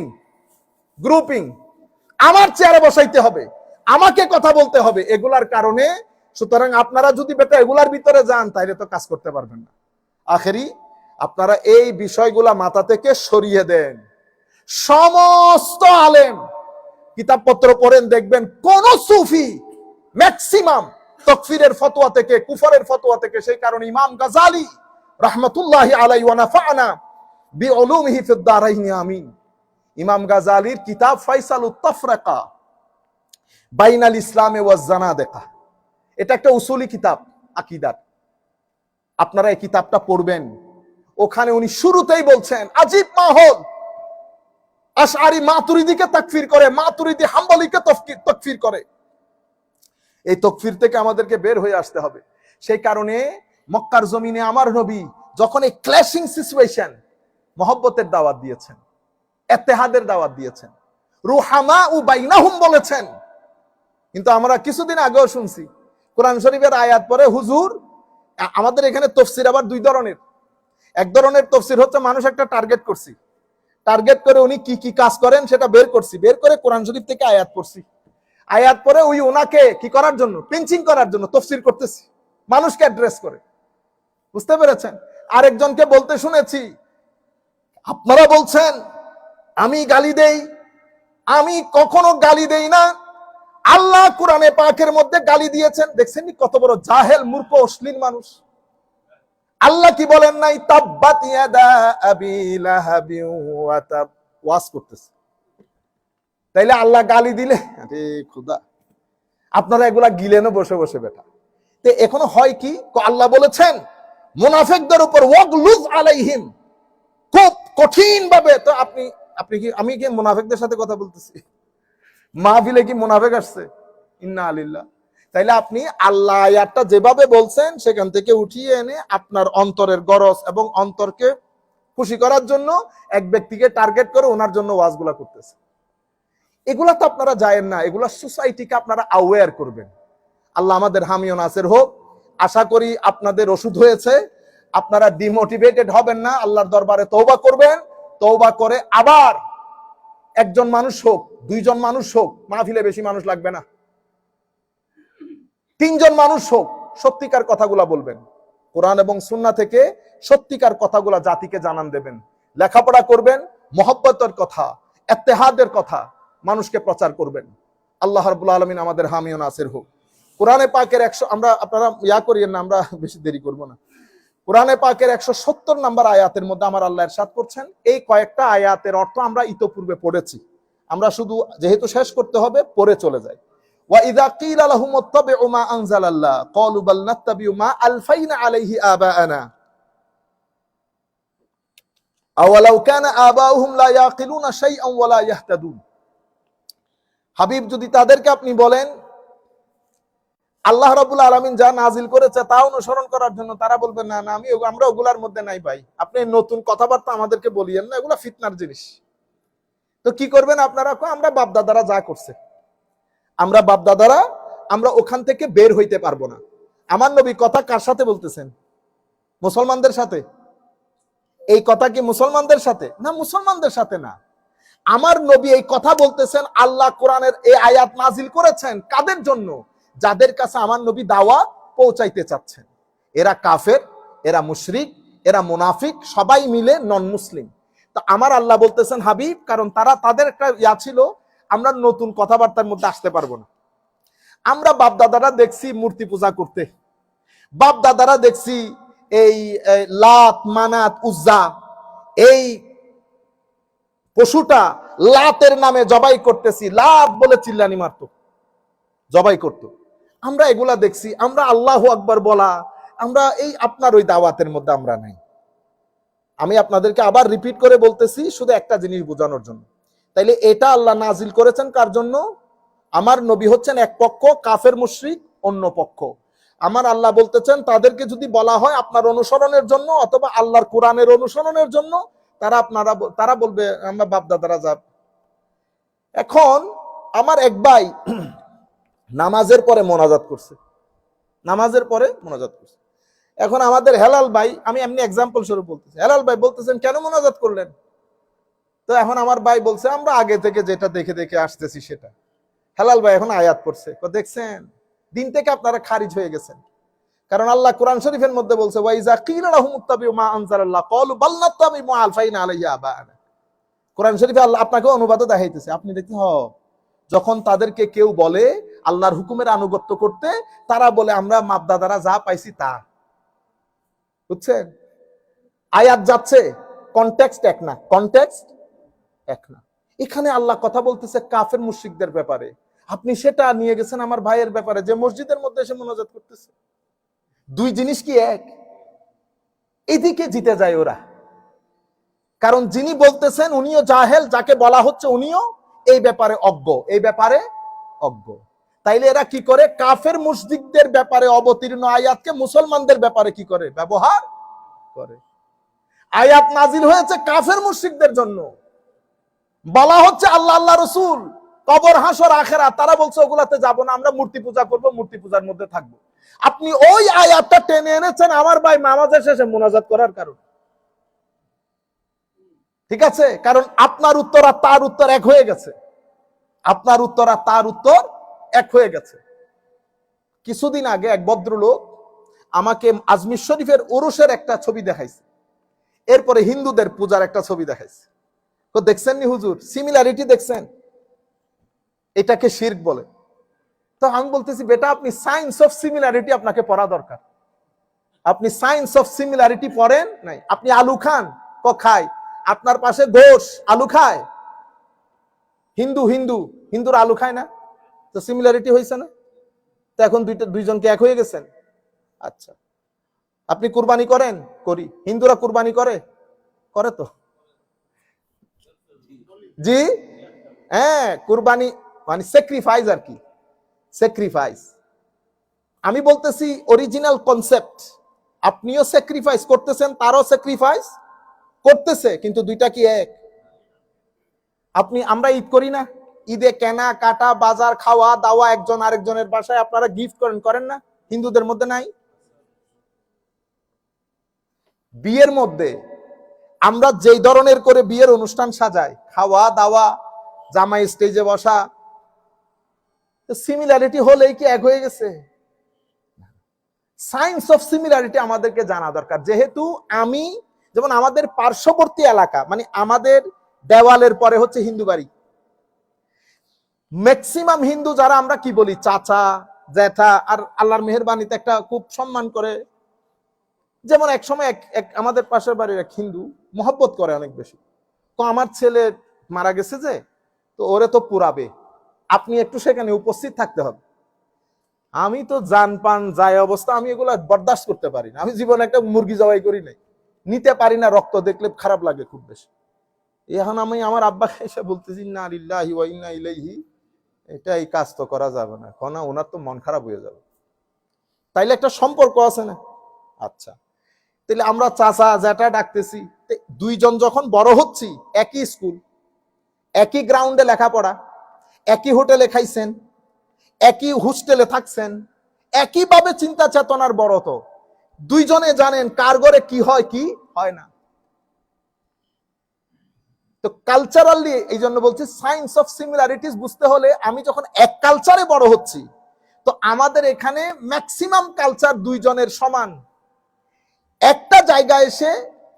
গ্রুপিং আমার চেয়ারে বসাইতে হবে, আমাকে কথা বলতে হবে, এগুলার কারণে। সুতরাং আপনারা যদি বেটা এগুলার ভিতরে যান, তাইলে তো কাজ করতে পারবেন না। আখেরি আপনারা এই বিষয়গুলা মাথা থেকে সরিয়ে দেন। সমস্ত আলেম কিতাবপত্র পড়েন, দেখবেন কোন সুফি ম্যাক্সিমাম তাকফিরের ফতোয়া থেকে, কুফরের ফতোয়া থেকে। সেই কারণে ইমাম গাজালি রাহমাতুল্লাহি আলাইহি ওয়া নাফা'না বিউলুমিহি ফিদ দারাইন আমিন, ইমাম গাজালির কিতাব ফাইসালুত তাফরাকা বাইনাল ইসলামে ওয়াজ জানাদিকা, এটা একটা উসুলি কিতাব আকীদার। আপনারা এই কিতাবটা পড়বেন। ওখানে উনি শুরুতেই বলছেন, আজীব মাহল, আশআরি মাতুরিদিকে তাকফির করে, মাতুরিদি হাম্বলিকে তাকফির করে। এই তাকফির থেকে আমাদেরকে বের হয়ে আসতে হবে। সেই কারণে মক্কার জমিনে আমার নবী যখন এই ক্ল্যাশিং সিচুয়েশন, মহব্বতের দাওয়াত দিয়েছেন, ইত্তেহাদের দাওয়াত দিয়েছেন, রুহামা উ বাইনাহুম বলেছেন। কিন্তু আমরা কিছুদিন আগেও শুনছি কোরআন শরীফের আয়াত পরে হুজুর, আমাদের এখানে তাফসীর আবার দুই ধরনের। এক ধরনের তাফসীর হচ্ছে মানুষ একটা টার্গেট করছি, টার্গেট করে উনি কি কি কাজ করেন সেটা বের করছি, বের করে কোরআন শরীফ থেকে আয়াত পড়ছি, আয়াত পরে ওই ওনাকে কি করার জন্য, পিঞ্চিং করার জন্য তাফসীর করতেছি, মানুষকে অ্যাড্রেস করে। বুঝতে পেরেছেন? আরেকজনকে বলতে শুনেছি, আপনারা বলছেন আমি গালি দেই, আমি কখনো গালি দেই না, আল্লাহ কোরআনে পাকের মধ্যে গালি দিয়েছেন। দেখছেন কত বড় জাহেল, মূর্খ, অশ্লীল মানুষ। আল্লাহ কি বলেন নাই? তাব্বাত ইয়াদা আবি লাহাবি ওয়া তাব, ওয়াজ করতেছে। তাইলে আল্লাহ গালি দিলে, আরে খোদা, আপনারা এগুলা গিলেনও বসে বসে বেটা। তো এখনো হয় কি, আল্লাহ বলেছেন মুনাফিকদের উপর ওয়াগলুজ আলাইহিম, খুব কঠিন ভাবে। তো আপনি কি, আমি কি মুনাফিকদের সাথে কথা বলতেছি? মাহফিলে কি মুনাফিক আসছে? ইন্না আলিল্লাহ। তাইলে আপনি আল্লাহ আয়াতটা যেভাবে বলছেন সেখান থেকে উঠিয়ে এনে আপনার অন্তরের গরজ এবং অন্তরকে খুশি করার জন্য এক ব্যক্তিকে টার্গেট করে ওনার জন্য ওয়াজগুলা করতেছে। এগুলা তো আপনারা জানেন না, এগুলা সোসাইটিকে আপনারা অ্যাওয়্যার করবেন। আল্লাহ আমাদের হামিও নাসির হোক। আশা করি আপনাদের ওষুধ হয়েছে, আপনারা ডিমোটিভেটেড হবেন না, আল্লাহর দরবারে তওবা করবেন। তওবা করে আবার একজন মানুষ হোক, দুইজন মানুষ হোক, মাহফিলে বেশি মানুষ লাগবে না, তিনজন মানুষ হোক, সত্যিকার কথাগুলা বলবেন। কোরআন এবং সুন্নাহ থেকে সত্যিকার কথাগুলা জাতিকে জানান দেবেন। লেখাপড়া করবেন, মহব্বতের কথা, ইত্তেহাদের কথা মানুষকে প্রচার করবেন। আল্লাহ রাব্বুল আলামিন আমাদের হামি ও নাসির হোক। কোরআনে পাকের 100, আমরা আপনারা করিয়েন না, আমরা বেশি দেরি করব না। কোরআনে পাকের 170 নম্বর আয়াতের মধ্যে আমার আল্লাহ ইরশাদ করছেন, এই কয়েকটা আয়াতের অর্থ আমরা ইতোপূর্বে পড়েছি, আমরা শুধু যেহেতু শেষ করতে হবে পড়ে চলে যাই। ওয়া ইযা কিলা লাহুম ইত্তাবিউ মা আনজালাল্লাহ ক্বালু বাল নাত্তাবিউ মা আলফাইনা আলাইহি আবাআনা আওয়ালাউ কানা আবাউহুম লা ইয়াকিলুনা শাইআন ওয়া লা ইয়াহতাদুন। হাবিব, যদি তাদেরকে আপনি বলেন আল্লাহ রাব্বুল আলামিন যা নাজিল করেছে তা অনুসরণ করার জন্য, তারা বলবে না না, আমরা ওগুলার মধ্যে নাই ভাই, আপনি নতুন কথাবার্তা আমাদেরকে বলিয়েন না, এগুলা ফিতনার জিনিস। তো কি করবেন আপনারা? আমরা বাপদাদারা যা করছে, আমরা বাপদাদারা, আমরা ওখান থেকে বের হইতে পারবো না। আমার নবী কথা কার সাথে বলতেছেন? মুসলমানদের সাথে। এই কথা কি মুসলমানদের সাথে? না, মুসলমানদের সাথে না। আমার নবী এই কথা বলতেছেন, আল্লাহ কোরআনের এই আয়াত নাজিল করেছেন কাদের জন্য? যাদের কাছে আমার নবী দাওয়াত পৌঁছাইতে চাচ্ছেন। এরা কাফের, এরা মুশরিক, এরা মুনাফিক, সবাই মিলে নন মুসলিম। তো আমার আল্লাহ বলতেছেন হাবিব, কারণ তাদের একটা ছিল, আমরা নতুন কথাবার্তার মধ্যে আসতে পারবো না। আমরা বাপদাদারা দেখছি মূর্তি পূজা করতে, বাপদাদারা দেখছি এই লাত, মানাত, উজ্জা, এই পশুটা লাতের নামে জবাই করতেছি, লাত বলে চিল্লানি মারতো, জবাই করত। আমরা এগুলা দেখছি। আমরা আল্লাহু আকবার বলা, আমরা এই আপনার ওই দাওয়াতের মধ্যে আমরা নাই। আমি আপনাদেরকে আবার রিপিট করে বলতেছি শুধু একটা জিনিস বোঝানোর জন্য। তাইলে এটা আল্লাহ নাজিল করেছেন কার জন্য? আমার নবী হচ্ছেন এক পক্ষ, কাফের মুশরিক অন্য পক্ষ। আমার আল্লাহ বলতেছেন তাদেরকে যদি বলা হয় আপনার অনুসরণের জন্য অথবা আল্লাহর কোরআনের অনুসরণের জন্য, তারা বলবে আমরা বাপদাদারা যাব। এখন আমার এক ভাই নামাজের পরে মোনাজাত করছে, এখন আমাদের হেলাল ভাই, আমি এমনি এক্সাম্পল স্বরূপ বলতেছি, হেলাল ভাই বলতেছেন কেন মোনাজাত করলেন? তো এখন আমার ভাই বলছে আমরা আগে থেকে যেটা দেখে দেখে আসতেছি সেটা। হেলাল ভাই এখন আয়াত পড়ছে, দেখছেন দিন থেকে আপনারা খারিজ হয়ে গেছেন, কারণ আল্লাহ কোরআন শরীফের মধ্যে বলছে ওয়াইজা কিলা লাহুম ইত্তাবিউ মা আনজালাল্লাহ ক্বালু বাল নাত্তাবিউ মা আলফাইনা আলাইহি আবানা। কোরআন শরীফে আল্লাহ আপনাকে অনুবাদও দেখাইতেছে, আপনি দেখতে যখন তাদেরকে কেউ বলে আল্লাহর হুকুমের আনুগত্য করতে, তারা বলে আমরা বাপদাদারা যা পাইছি তা। বুঝছেন? আয়াত যাচ্ছে, কনটেক্সট এক না। এখানে আল্লাহ কথা বলতেছে কাফের মুশরিকদের ব্যাপারে, আপনি সেটা নিয়ে গেছেন আমার ভাইয়ের ব্যাপারে যে মসজিদের মধ্যে এসে মুনাজাত করতেছে। দুই জিনিস কি এক? এদিকে জিতে যায় ওরা, কারণ যিনি বলতেছেন উনিও জাহেল, যাকে বলা হচ্ছে উনিও এই ব্যাপারে অজ্ঞ। তাইলে এরা কি করে? কাফের মুশরিকদের ব্যাপারে অবতীর্ণ আয়াতকে মুসলমানদের ব্যাপারে কি করে? ব্যবহার করে। আয়াত নাজিল হয়েছে কাফের মুশরিকদের জন্য, বলা হচ্ছে আল্লাহ আল্লাহ রসুল কবর হাসর আখেরাত, তারা বলছে ওগুলাতে যাব না, আমরা মূর্তি পূজা করব, মূর্তি পূজার মধ্যে থাকবো। আপনি ওই আয়াতটা টেনে এনেছেন আমার ভাই নামাজের শেষে মুনাজাত করার কারণ। ঠিক আছে? কারণ আপনার উত্তর আর তার উত্তর এক হয়ে গেছে। কিছুদিন আগে এক ভদ্রলোক আমাকে আজমির শরীফের উরুসের একটা ছবি দেখাইছে, এরপরে হিন্দুদের পূজার একটা ছবি দেখাইছে। তো দেখছেন নি হুজুর, সিমিলারিটি দেখছেন? এটাকে শিরক বলে। তো আমি বলতেছি বেটা আপনি সায়েন্স অফ সিমিলারিটি আপনাকে পড়া দরকার। আপনি সায়েন্স অফ সিমিলারিটি পড়েন নাই। আপনি আলু খান, খায়, আপনার পাশে ঘোষ আলু খায়, হিন্দুরা আলু খায় না, তো সিমিলারিটি হয়েছে না? তো এখন দুইজনকে এক হয়ে গেছেন। আচ্ছা, আপনি কুরবানি করেন? করি। হিন্দুরা কুরবানি করে তো? জি হ্যাঁ, কুরবানি মানে স্যাক্রিফাইস আর কি, স্যাক্রিফাইস। আমি বলতেছি অরিজিনাল কনসেপ্ট, আপনিও স্যাক্রিফাইস করতেছেন, তারও স্যাক্রিফাইস করতেছে, কিন্তু দুইটা কি এক? আমরা ঈদ করি না, ঈদে কেনা কাটা বাজার খাওয়া দাওয়া একজন আরেকজনের বাসায় আপনারা গিফট করেন না? হিন্দুদের মধ্যে নাই? বিয়ের মধ্যে আমরা যেই ধরনের করে বিয়ের অনুষ্ঠান সাজাই, খাওয়া দাওয়া, জামাই স্টেজে বসা, সিমিলারিটি হলেই কি এক হয়ে গেছে? সায়েন্স অফ সিমিলারিটি আমাদেরকে জানা দরকার। যেহেতু যেমন আমাদের পার্শ্ববর্তী এলাকা, মানে আমাদের দেওয়ালের পরে হচ্ছে হিন্দু বাড়ি, ম্যাক্সিমাম হিন্দু যারা আমরা কি বলি চাচা জ্যাঠা, আর আল্লাহর মেহেরবানিতে একটা খুব সম্মান করে। যেমন এক সময় আমাদের পাশের বাড়ির এক হিন্দু মহব্বত করে অনেক বেশি, তো আমার ছেলে মারা গেছে যে, তো ওরে তো পুরাবে, আপনি একটু সেখানে উপস্থিত থাকতে হবে। আমি তো জান পান যায় অবস্থা, আমি এগুলা বরদাস্ত করতে পারি না। আমি জীবনে একটা মুরগি জবাই করি নাই, নিতে পারি না, রক্ত দেখলে খারাপ লাগে খুব বেশি। এখন আমি আমার আব্বাকে এসে বলতেছি না লিল্লাহি ওয়া ইন্না ইলাইহি, এটা এই কাজ তো করা যাবে না, কোনা ওনার তো মন খারাপ হয়ে যাবে। তাইলে একটা সম্পর্ক আছে না? আচ্ছা, তাহলে আমরা চাচা জ্যাঠা ডাকতেছি, দুইজন যখন বড় হচ্ছি, একই স্কুল, একই গ্রাউন্ডে লেখাপড়া, একই হোটেলে খাইছেন, একই হোস্টেলে থাকছেন, একইভাবে চিন্তা চেতনার বড়, তো দুইজনে জানেন কার ঘরে কি হয় কি হয় না। তো কালচারালি, এই জন্য বলছি সায়েন্স অফ সিমিলারিটিস বুঝতে হলে, আমি যখন এক কালচারে বড় হচ্ছি, তো আমাদের এখানে ম্যাক্সিমাম কালচার দুইজনের সমান। একটা জায়গায় এসে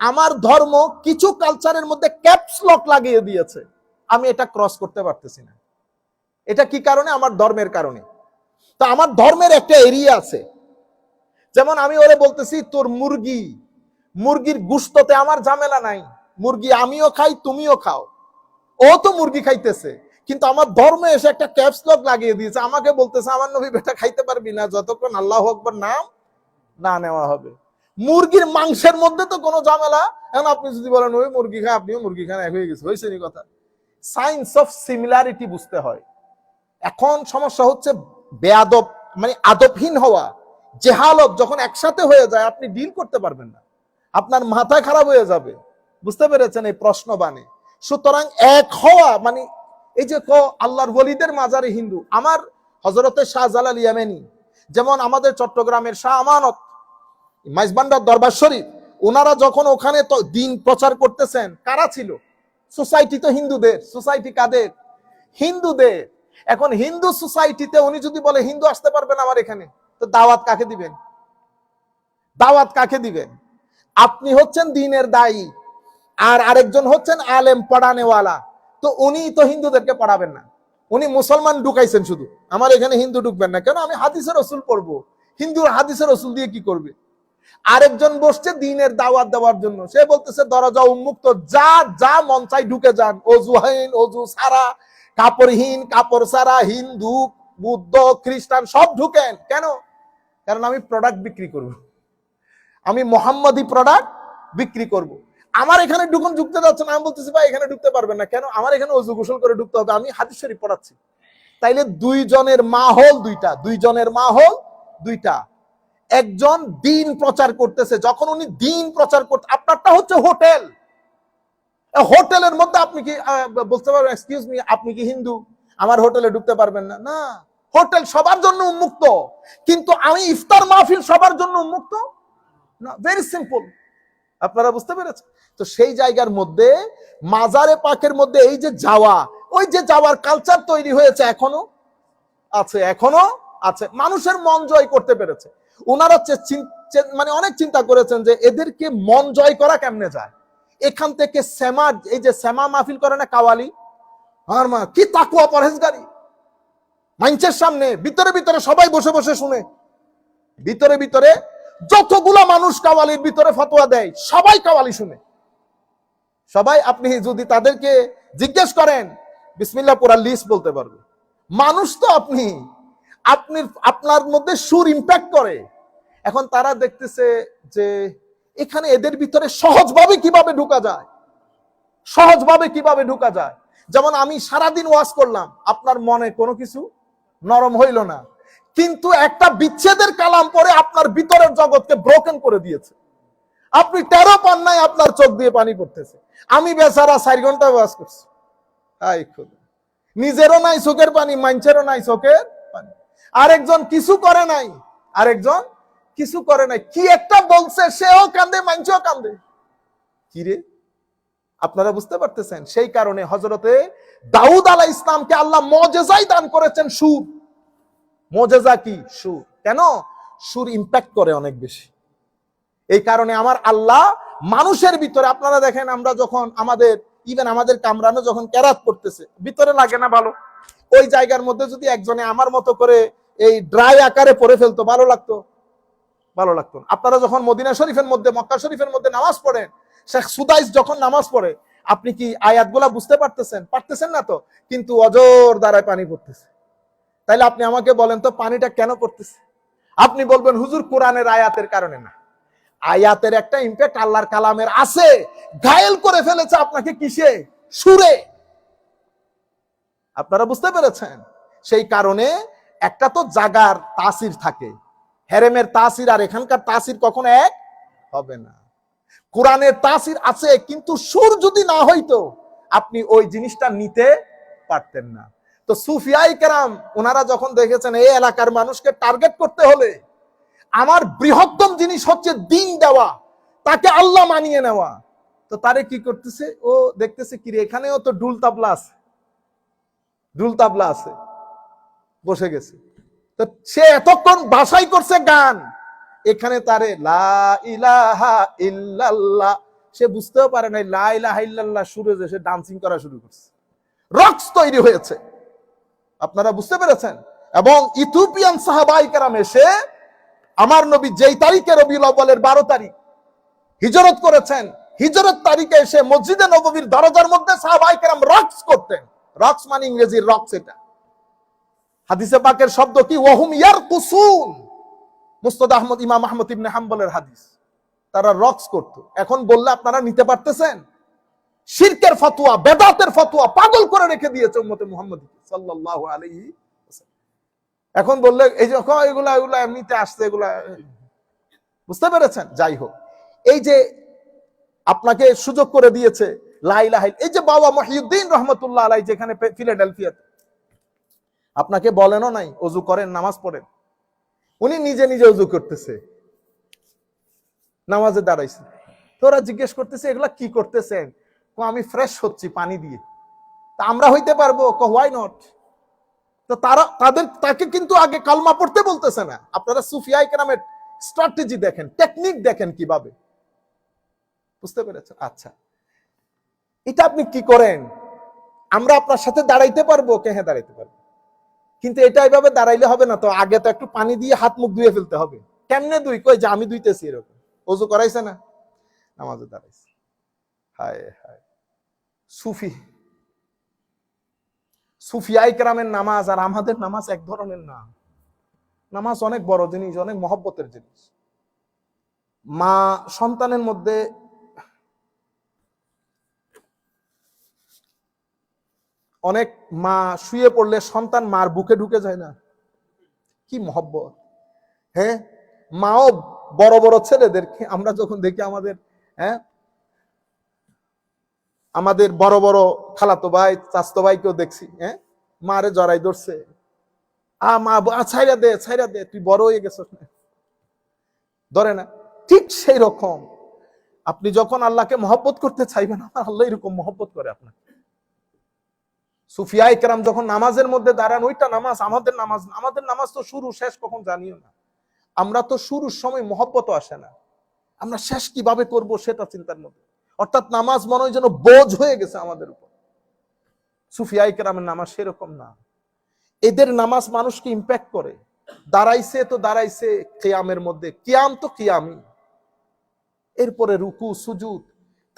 আমার ধর্ম কিছু কালচারের মধ্যে ক্যাপস লক লাগিয়ে দিয়েছে, আমি এটা ক্রস করতে পারতেছি না। এটা কি কারণে? আমার ধর্মের কারণে। তো আমার ধর্মের একটা এরিয়া আছে, যেমন আমি ওরে বলতেছি তোর মুরগির গুস্ততে আমার ঝামেলা নাই, মুরগি আমিও খাই তুমিও খাও, ও তো মুরগি খাইতেছে, কিন্তু আমার ধর্মে এসে একটা ক্যাপস লক লাগিয়ে দিয়েছে, আমাকে বলতেছে আমার নবী বেটা খাইতে পারবি না যতক্ষণ আল্লাহু আকবার নাম না নেওয়া হবে। মুরগির মাংসের মধ্যে তো কোনো ঝামেলা। এখন আপনি যদি বলেন ওই মুরগি খায়, আপনিও মুরগি খান, এক হয়ে গেছে, হয়েছে নি কথা। সায়েন্স অফ সিমিলারিটি বুঝতে হয়। এখন সমস্যা হচ্ছে বেয়াদব, মানে আদবহীন হওয়া, জেহালত যখন একসাথে হয়ে যায় আপনি ডিল করতে পারবেন না, আপনার মাথা খারাপ হয়ে যাবে। বুঝতে পেরেছেন এই প্রশ্ন বানে। সুতরাং এক হওয়া মানে এই যে আল্লাহর ওলিদের মাজারে হিন্দু, আমার হযরতে শাহজালাল ইয়ামানি, যেমন আমাদের চট্টগ্রামের শাহ আমানত মাইজবান্ডার দরবার শরীফ, ওনারা যখন ওখানে তো দিন প্রচার করতেছেন, কারা ছিল? সোসাইটি তো হিন্দুদের। সোসাইটি কাদের? হিন্দুদের। এখন হিন্দু সোসাইটিতে উনি যদি বলে হিন্দু আসতে পারবেন আমার এখানে, তো দাওয়াত কাকে দিবেন? দাওয়াত কাকে দিবেন? আপনি হচ্ছেন দ্বীনের দায়ী, আর আরেকজন হচ্ছেন আলেম পড়ানেওয়ালা, তো উনি তো হিন্দুদেরকে পড়াবেন না, উনি মুসলমান ঢুকাইছেন শুধু, আমার এখানে হিন্দু ঢুকবেন না কেন? আমি হাদিসের রসুল পড়বো, হিন্দুর হাদিসের রসুল দিয়ে কি করবে? আরেকজন বসছে দ্বীনের দাওয়াত দেওয়ার জন্য, সে বলতেছে দরজা উন্মুক্ত, যা যা মন চাই ঢুকে যান, অজুহীন অজু সারা, কাপড়হীন কাপড় সারা, হিন্দু বুদ্ধ খ্রিস্টান সব ঢুকেন। কেন? কারণ আমি প্রোডাক্ট বিক্রি করব, আমি মোহাম্মদী প্রোডাক্ট বিক্রি করব। আমার এখানে ঢুকুন, ঢুকতে যাচ্ছে না। আমি বলতেছি ভাই এখানে ঢুকতে পারবেন না কেন? আমার এখানে অজু গোসল করে ঢুকতে হবে, আমি হাদিস শরীফ পড়াচ্ছি। তাইলে দুইজনের মাহল দুইটা, দুইজনের মাহল দুইটা। একজন দ্বীন প্রচার করতেছে, যখন উনি দ্বীন প্রচার করতে, আপনারটা হচ্ছে হোটেল, হোটেলের মধ্যে আপনি কি বলতে পারবেন এক্সকিউজ মি আপনি কি হিন্দু, আমার হোটেলে ঢুকতে পারবেন না? না, হোটেল সবার জন্য উন্মুক্ত, কিন্তু আমি ইফতার মাহফিল সবার জন্য উন্মুক্ত না। ভেরি সিম্পল, আপনারা বুঝতে পেরেছেন? তো সেই জায়গার মধ্যে মাজারে পাকের মধ্যে এই যে যাওয়া, ওই যে যাওয়ার কালচার তৈরি হয়েছে, এখনো আছে, এখনো আছে। মানুষের মন জয় করতে পেরেছে। ওনারা মানে অনেক চিন্তা করেছেন যে এদেরকে মন জয় করা কেমনে যায়। এখান থেকে শ্যামা, এই যে শ্যামা মাহফিল করে না কাওয়ালি, আর মা কি তাকুয়া পরহেজগারি, মাইন্সের সামনে ভিতরে ভিতরে সবাই বসে বসে শুনে, ভিতরে ভিতরে যতগুলা মানুষ কাওয়ালির ভিতরে ফতোয়া দেয় সবাই কাওয়ালি শুনে, সবাই। আপনি যদি তাদেরকে জিজ্ঞেস করেন বিসমিল্লাহ পুরা লিস্ট বলতে পারবে। মানুষ তো আপনি আপনার মধ্যে সুর ইম্প্যাক্ট করে। এখন তারা দেখতেছে যে এখানে এদের ভিতরে সহজভাবে কিভাবে ঢোকা যায়, সহজভাবে কিভাবে ঢোকা যায়। যেমন আমি সারাদিন ওয়াজ করলাম, আপনার মনে কোনো কিছু নরম হইল না, কিন্তু একটা বিচ্ছেদের কালাম পরে আপনার ভিতরের জগৎকে ব্রোকেন করে দিয়েছে। আপনি 13 পান নাই, আপনার চোখ দিয়ে পানি পড়তেছে। আমি বেচারা 4 ঘন্টা ওয়াজ করছি, নিজেরও নাই চোখের পানি, মানুষেরও নাই চোখের পানি। আরেকজন কিছু করে নাই, আরেকজন কিছু করে নাই, কি একটা বলছে, সেও কান্দে, মানুষও কান্দে। কি রে, আপনারা বুঝতে পারতেছেন? সেই কারণে হযরতে দাউদ আলাইহিস ইসলামকে আল্লাহ মুজিজাই দান করেছেন সুর। মুজিজা কি? সুর। কেন? সুর ইম্প্যাক্ট করে অনেক বেশি। এই কারণে আমার আল্লাহ মানুষের ভিতরে, আপনারা দেখেন আমরা যখন আমাদের ইভেন আমাদের কামরানো যখন কেরাত করতেছে, ভিতরে লাগে না ভালো? ওই জায়গার মধ্যে যদি একজনে আমার মতো করে এই ড্রাই আকারে পড়ে ফেলতো, ভালো লাগতো? ভালো লাগতো না। আপনারা যখন মদিনা শরীফের মধ্যে, মক্কা শরীফের মধ্যে নামাজ পড়েন, শেখ সুদাইস যখন নামাজ পড়ে, আপনি কি আয়াতগুলা বুঝতে পারতেছেন? পারতেছেন না তো, কিন্তু অজর দ্বারায় পানি পড়তেছে। তাইলে আপনি আমাকে বলেন তো পানিটা কেন পড়তেছে? আপনি বলবেন হুজুর কোরআনের আয়াতের কারণে। না, আয়াতের একটা ইম্প্যাক্ট আল্লাহর কালামের আছে, ঘায়েল করে ফেলেছে আপনাকে কিসে? সুরে। আপনারা বুঝতে পেরেছেন? সেই কারণে একটা তো জাগার তাসির থাকে, হেরেমের তাসির আর এখানকার তাসির কখনো এক হবে না। কোরআনের তাসির আছে, কিন্তু সুর যদি না হইতো আপনি ওই জিনিসটা নিতে পারতেন না। তো সুফিয়াই কেরাম ওনারা যখন দেখেছেন এই এলাকার মানুষকে টার্গেট করতে হলে আমার বৃহত্তম জিনিস হচ্ছে দিন দেওয়া, তাকে আল্লাহ মানিয়ে নেওয়া, তো তারে কি করতেছে? ও দেখতেছে কি রে, এখানেও তো ঢুল তাবলা আছে, ঢুল তাবলা আছে, বসে গেছে। তো সে এতক্ষণ বাসাই করছে গান, এখানে তারে লা ইলাহা ইল্লাল্লাহ, সে বুঝতেও পারে নাই লা ইলাহা ইল্লাল্লাহ সুরে যে সে ডান্সিং করা শুরু করছে, রক্স তৈরি হয়েছে। আপনারা বুঝতে পেরেছেন? এবং ইথিওপিয়ান সাহাবায়ে কেরাম এসে আমার নবী যেই তারিখে রবিউল আউয়ালের 12 তারিখ হিজরত করেছেন, হিজরত তারিখে এসে মসজিদে নববীর দরজার মধ্যে সাহাবায়ে কেরাম রক্স করতেন। রক্স মানে ইংরেজির রক্স, এটা হাদিসে পাকের শব্দ কি? ওয়াহুম ইয়ারকুসুন, মুস্তাদ আহমদ, ইমাম আহমদ ইবনে হাম্বলের হাদিস। তারা রক্স করত। এখন বললে আপনারা নিতে পারতেছেন? শিরকের ফতোয়া, বেদাতের ফতোয়া পাগল করে রেখে দিয়েছে উম্মতে মুহাম্মদ সাল্লাল্লাহু আলাইহি ওয়াসাল্লাম। এখন বললে এই যে এগুলা এগুলা এমনিতে আসছে, এগুলা বুঝতে পেরেছেন? যাই হোক, এই যে আপনাকে সুযোগ করে দিয়েছে লা ইলাহা ইল্লাল্লাহ, এই যে বাবা মহিউদ্দিন রহমাতুল্লাহ আলাইহি যেখানে ফিলাডেলফিয়াতে, আপনাকে বলেনও নাই ওযু করেন, নামাজ পড়েন, উনি নিজে নিজে ওযু করতেছে, নামাজে দাঁড়াইছে। তোরা জিজ্ঞেস করতেছে এগুলা কি করতেছেন? আমি ফ্রেশ হচ্ছি পানি দিয়ে। তা আমরা হইতে পারবো? Why not? তো তাকে কিন্তু আগে কালমা পড়তে বলতেছে না। আপনারা সুফিয়া ইকরামের স্ট্র্যাটেজি দেখেন, টেকনিক দেখেন কিভাবে, বুঝতে পেরেছেন? আচ্ছা, এটা আপনি কি করেন? আমরা আপনার সাথে দাঁড়াইতে পারবো? হ্যাঁ দাঁড়াইতে পারবো, কিন্তু এটা এইভাবে দাঁড়াইলে হবে না তো, আগে তো একটু পানি দিয়ে হাত মুখ ধুয়ে ফেলতে হবে। কেমনে দুই? কই যে আমি ধুইতেছি, এরকম ওযু করাইছে না, নামাজে দাঁড়াইছে। হায় হায়, সুফিয়া ইকরামের নামাজ আর আমাদের নামাজ এক ধরনের না। নামাজ অনেক বড় জিনিস, অনেক মহব্বতের জিনিস। মা সন্তানের মধ্যে অনেক মা শুয়ে পড়লে সন্তান মার বুকে ঢুকে যায় না, কি মহব্বত। হ্যাঁ, মাও বড় বড় ছেলেদেরকে আমরা যখন দেখি, আমাদের বড় বড় খালাতো ভাই চাচতো ভাইকেও দেখছি, মারে জড়াই ধরছে, মা ছাইরা দে ছাইরা দে, তুই বড় হয়ে গেছিস না, ধরে না। ঠিক সেই রকম আপনি যখন আল্লাহকে মহব্বত করতে চাইবেন, আমার আল্লাহ এরকম মহব্বত করে আপনাকে। সুফিয়া ইকরাম যখন নামাজের মধ্যে দাঁড়ান, ওইটা নামাজ। আমাদের নামাজ তো শুরু শেষ কখন জানিও না। আমরা তো শুরুর সময় মহব্বতও আসে না, আমরা শেষ কিভাবে করব সেটা চিন্তার মধ্যে। অর্থাৎ নামাজ মনে হয় যেন বোঝ হয়ে গেছে আমাদের উপর। সুফিয়া ইকরামের নামাজ সেরকম না। এদের নামাজ মানুষকে ইম্প্যাক্ট করে। দাঁড়াইছে তো দাঁড়াইছে কিয়ামের মধ্যে, কিয়াম তো কিয়ামই, এরপরে রুকু সুজুদ,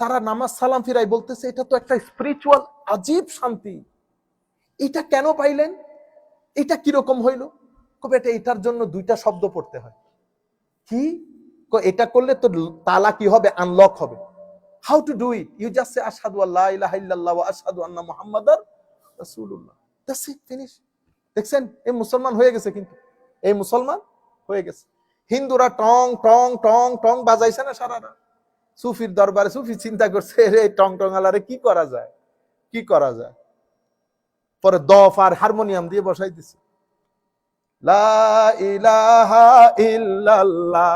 তারা নামাজ সালাম ফিরাই বলতেছে এটা তো একটা স্পিরিচুয়াল আজীব শান্তি। এটা কেন পাইলেন? এটা কিরকম হইল? কবে এটা, এটার জন্য দুইটা শব্দ পড়তে হয়। কি? এটা করলে তো তালা কি হবে? আনলক হবে। How to do it? You just say আশহাদু আল্লা ইলাহা ইল্লাল্লাহ ওয়া আশহাদু আন্না মুহাম্মাদার রাসূলুল্লাহ, দ্যাটস ইট, ফিনিশ। দেখছেন, এই মুসলমান হয়ে গেছে, কিন্তু এই মুসলমান হয়ে গেছে। হিন্দুরা টং টং টং টং বাজাইছে না সারা রাত। সুফির দরবারে সুফি চিন্তা করছে এই টং টং আলারে কি করা যায়, কি করা যায়। পরে দফ আর হারমোনিয়াম দিয়ে বসাই দিছে, লা ইলাহা ইল্লাল্লাহ।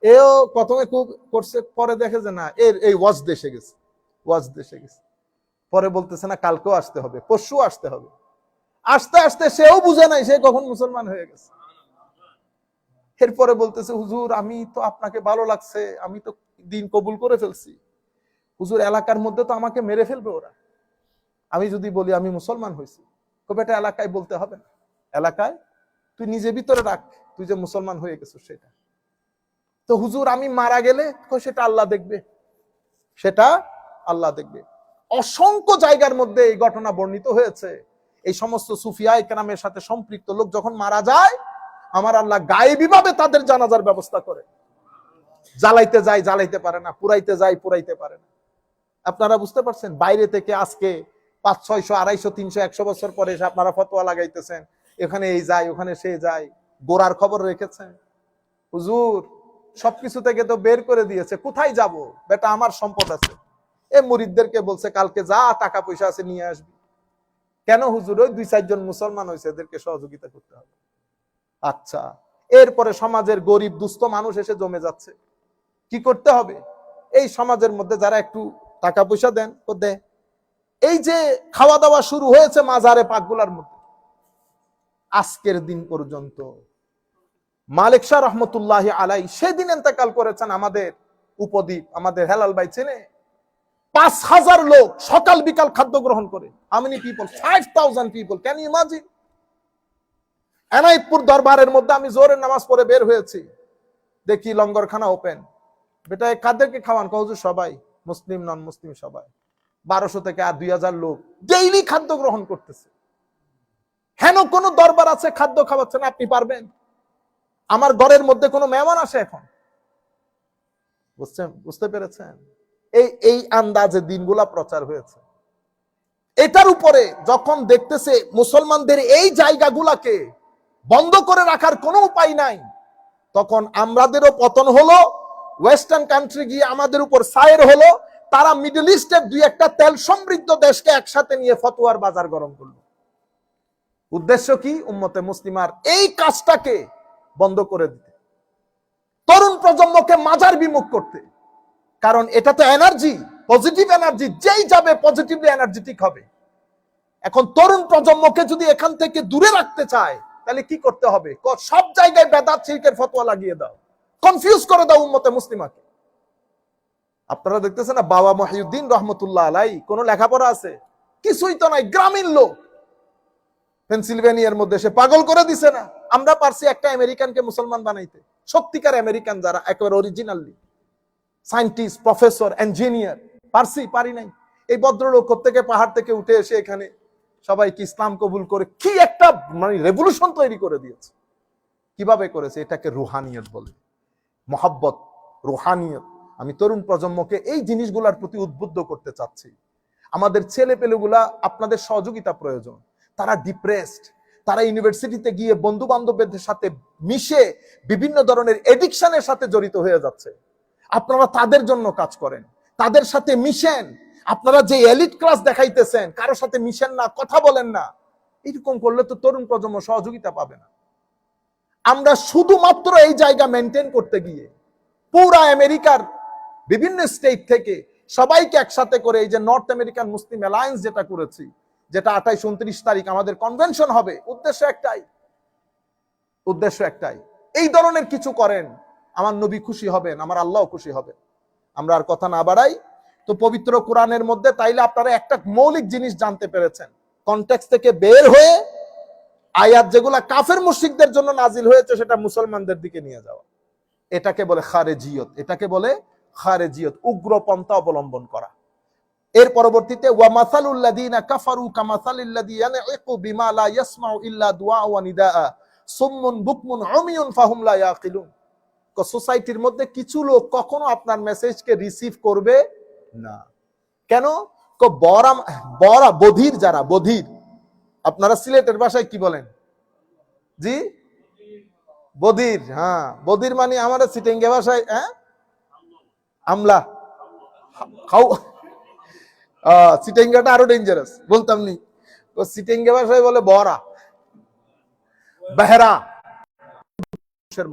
এও প্রথমে খুব করছে, পরে দেখে যে না, এই ওয়াজ দেশে গেছে, ওয়াজ দেশে গেছে। পরে বলতেছে না কালকেও আসতে হবে, পরশু আসতে হবে। আস্তে আস্তে সেও বুঝে নাই সে কখন মুসলমান হয়ে গেছে। এরপরে বলতেছে হুজুর আমি তো আপনাকে ভালো লাগছে, আমি তো দিন কবুল করে ফেলছি। হুজুর এলাকার মধ্যে তো আমাকে মেরে ফেলবে ওরা, আমি যদি বলি আমি মুসলমান হয়েছি। কবে এটা এলাকায় বলতে হবে না, এলাকায় তুই নিজে ভিতরে রাখ তুই যে মুসলমান হয়ে গেছিস সেটা। তো হুজুর আমি মারা গেলে, সেটা আল্লাহ দেখবে, সেটা আল্লাহ দেখবে। অসংখ্য জায়গার মধ্যে এই ঘটনা বর্ণিত হয়েছে। এই সমস্ত সুফিয়া ইকরামের সাথে সম্পৃক্ত লোক যখন মারা যায়, আমার আল্লাহ গায়েবী ভাবে তাদের জানাজার ব্যবস্থা করে। জ্বালাইতে যায় জ্বালাইতে পারে না, পুরাইতে যায় পুরাইতে পারে না। আপনারা বুঝতে পারছেন? বাইরে থেকে আজকে 500, 600, 250, 300, 100 বছর পরে এসে আপনারা ফতোয়া লাগাইতেছেন, এখানে এই যায় ওখানে সে যায়। গোড়ার খবর রেখেছেন? হুজুর সবকিছু থেকে তো বের করে দিয়েছে, কোথায় যাব বেটা, আমার সম্পদ আছে। এ মুরিদদেরকে বলছে কালকে যা টাকা পয়সা আছে নিয়ে আসবি। কেন হুজুর? ওই 2-4 জন মুসলমান হয়েছে, এদেরকে সহযোগিতা করতে হবে। আচ্ছা, এরপরে সমাজের গরিব দুস্থ মানুষ এসে জমে যাচ্ছে, কি করতে হবে? এই সমাজের মধ্যে যারা একটু টাকা পয়সা দেন তো দেয়। এই যে খাওয়া দাওয়া শুরু হয়েছে মাজারে পাকগুলার মধ্যে, আজকের দিন পর্যন্ত মালিক শাহ রহমতুল্লাহ আলাই সেদিন ইন্তেকাল করেছেন আমাদের উপদ্বীপ, আমাদের হেলাল ভাই চেনে, 5000 লোক সকাল বিকাল খাদ্য গ্রহণ করে। How many people? 5000 people. Can you imagine? Enayetpur দরবারের মধ্যে আমি জোহরের নামাজ পড়ে বের হয়েছি, দেখি লঙ্গরখানা ওপেন। বেটা কাদেরকে খাওয়ান? হুজুর সবাই, মুসলিম নন মুসলিম সবাই। 1200 থেকে আর 2000 লোক ডেইলি খাদ্য গ্রহণ করতেছে। হেন কোন দরবার আছে খাদ্য খাওয়াচ্ছেন? আপনি পারবেন? আমার ঘরের মধ্যে কোনো মেহমান আসে এখন, বুঝতে পেরেছেন? এই আন্দাজে দিনগুলা প্রচার হয়েছে। এটার উপরে যখন দেখতেছে মুসলমানদের এই জায়গাগুলাকে বন্ধ করে রাখার কোনো উপায় নাই, তখন আমাদেরও পতন হলো, ওয়েস্টার্ন কান্ট্রি গিয়ে আমাদের উপর সায়ের হলো, তারা মিডল ইস্টের দুই একটা তেল সমৃদ্ধ দেশকে একসাথে নিয়ে ফতোয়ার বাজার গরম করলো। উদ্দেশ্য কি? উম্মতে মুসলিমার এই কাজটাকে বন্ধ করে দিতে, তরুণ প্রজন্মকে মাজার বিমুখ করতে। কারণ এটা তো এনার্জি, পজিটিভ এনার্জি, যেই যাবে পজিটিভলি এনার্জেটিক হবে। এখন তরুণ প্রজন্মকে যদি এখান থেকে দূরে রাখতে চায়, তাহলে কি করতে হবে? সব জায়গায় বেদাত শিরকের ফতোয়া লাগিয়ে দাও, কনফিউজ করে দাও উম্মতে মুসলিমাকে। আপনারা দেখতেছেন না, বাবা মহিউদ্দিন রহমতুল্লাহ আলাই কোন লেখাপড়া আছে? কিছুই তো নাই, গ্রামীণ লোক। পেনসিলভেনিয়ার মধ্যে সে পাগল করে দিছে না? আমরা পারছি একটা আমেরিকানকে মুসলমান বানাইতে, সত্যিকার আমেরিকান যারা একেবারে অরিজিনালি সায়েন্টিস্ট, প্রফেসর, ইঞ্জিনিয়ার, পারি নাই? এই ভদ্রলোক থেকে পাহাড় থেকে উঠে এসে এখানে সবাইকে ইসলাম কবুল করে কি একটা মানে রেভলিউশন তৈরি করে দিয়েছে। কিভাবে করেছে? এটাকে রুহানিয়ত বলে, মহব্বত, রুহানিয়ত। আমি তরুণ প্রজন্মকে এই জিনিসগুলোর প্রতি উদ্বুদ্ধ করতে চাচ্ছি। আমাদের ছেলে পেলেগুলা আপনাদের সহযোগিতা প্রয়োজন। তারা ডিপ্রেসড, তারা ইউনিভার্সিটিতে গিয়ে বন্ধু বান্ধবদের সাথে মিশে বিভিন্ন ধরনের এডিকশনের সাথে জড়িত হয়ে যাচ্ছে। আপনারা তাদের জন্য কাজ করেন, তাদের সাথে মিশেন। আপনারা যে এলিট ক্লাস দেখাইতেছেন, কারোর সাথে মিশেন না, কথা বলেন না, এরকম করলে তো তরুণ প্রজন্ম সহযোগিতা পাবে না। আমরা শুধুমাত্র এই জায়গা মেনটেন করতে গিয়ে পুরা আমেরিকার বিভিন্ন স্টেট থেকে সবাইকে একসাথে করে এই যে নর্থ আমেরিকান মুসলিম অ্যালায়েন্স যেটা করেছি, যেটা 28-29 তারিখ আমাদের কনভেনশন হবে, উদ্দেশ্য একটাই, এই ধরনের কিছু করেন, আমার নবী খুশি হবেন, আমার আল্লাহ খুশি হবে। আমরা আর কথা না বাড়াই। তো পবিত্র কোরআনের মধ্যে তাইলে আপনারা একটা মৌলিক জিনিস জানতে পেরেছেন, কনটেক্সট থেকে বের হয়ে আয়াত যেগুলা কাফের মুশরিকদের জন্য নাজিল হয়েছে সেটা মুসলমানদের দিকে নিয়ে যাওয়া, এটাকে বলে খারেজিয়ত। এটাকে বলে খারেজিয়ত, উগ্রপন্থা অবলম্বন করা। এর পরবর্তীতে ওয়া মাসালুল্লাযীনা কাফারু কামাসালিল্লাযী ইয়ানঈকু বিমা লা ইয়াসমাউ ইল্লা দুআ ওয়া নিদাআ সুম্মুন বুকমুন উমিয়ুন ফাহুম লা ইয়াকিলুন। সোসাইটির মধ্যে কিছু লোক কখনো আপনার মেসেজকে রিসিভ করবে না। কেন? বধির, যারা বধির, আপনারা সিলেটের ভাষায় কি বলেন? জি, বধির। হ্যাঁ, বধির মানে আমাদের সিটেঙ্গে ভাষায় আমলা খাও। সিটেঙ্গাটা আরো ডেঞ্জারাস, বলতাম নি। সিটেঙ্গে ভাষায় বলে বরা, বেহরা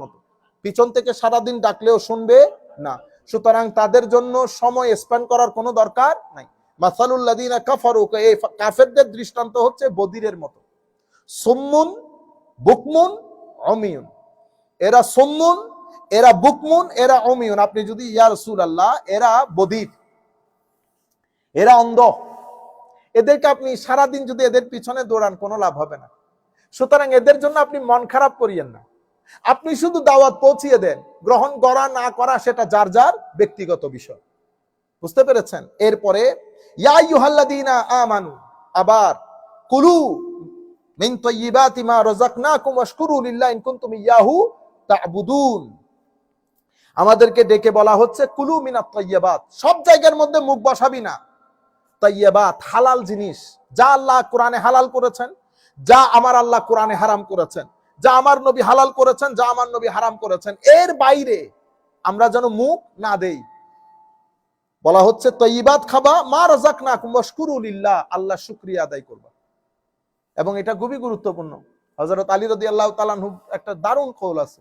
মতো, পিছন থেকে সারাদিন ডাকলেও শুনবে না। সুতরাং তাদের জন্য সময় স্পেন্ড করার কোনো দরকার নাই। মাসালুল্লাযীনা কাফারু, এই কাফেরদের দৃষ্টান্ত হচ্ছে বধিরের মতো। সুম্মুন বুকমুন উমিয়ুন, এরা সুম্মুন, এরা বুকমুন, এরা উমিয়ুন। আপনি যদি ইয়া রাসূলুল্লাহ, এরা বধির, এরা অন্ধ, এদেরকে আপনি সারাদিন যদি এদের পিছনে দৌড়ান কোনো লাভ হবে না। সুতরাং এদের জন্য আপনি মন খারাপ করিয়েন না, আপনি শুধু দাওয়াত পৌঁছিয়ে দেন। গ্রহণ করা না করা সেটা যার যার ব্যক্তিগত বিষয়। বুঝতে পেরেছেন? এরপরে ইয়া আইয়ুহাল্লাযীনা আমানু, আবার কুলু মিন তাইয়্যিবাতি মা রাযাকনাকুম ওয়াশকুরু লিল্লাহি ইন কুনতুম ইয়াহু তা'বুদুন। আমাদেরকে ডেকে বলা হচ্ছে কুলু মিনাত তাইয়্যিবাত, সব জায়গার মধ্যে মুখ বসাবি না। তাইয়্যিবাত হালাল জিনিস, যা আল্লাহ কোরআনে হালাল করেছেন, যা আমার আল্লাহ কোরআনে হারাম করেছেন, যা আমার নবী হালাল করেছেন, যা আমার নবী হারাম করেছেন, এর বাইরে আমরা যেন মুখ না দেই। বলা হচ্ছে তাইয়্যিবাত খাবা, মা রাযাকনাকুম ওয়াশকুরু লিল্লাহ, আল্লাহ শুকরিয়া আদায় করবা। এবং এটা খুবই গুরুত্বপূর্ণ। হযরত আলী রাদিয়াল্লাহু তাআলা আনহু একটা দারুণ কওল আছে,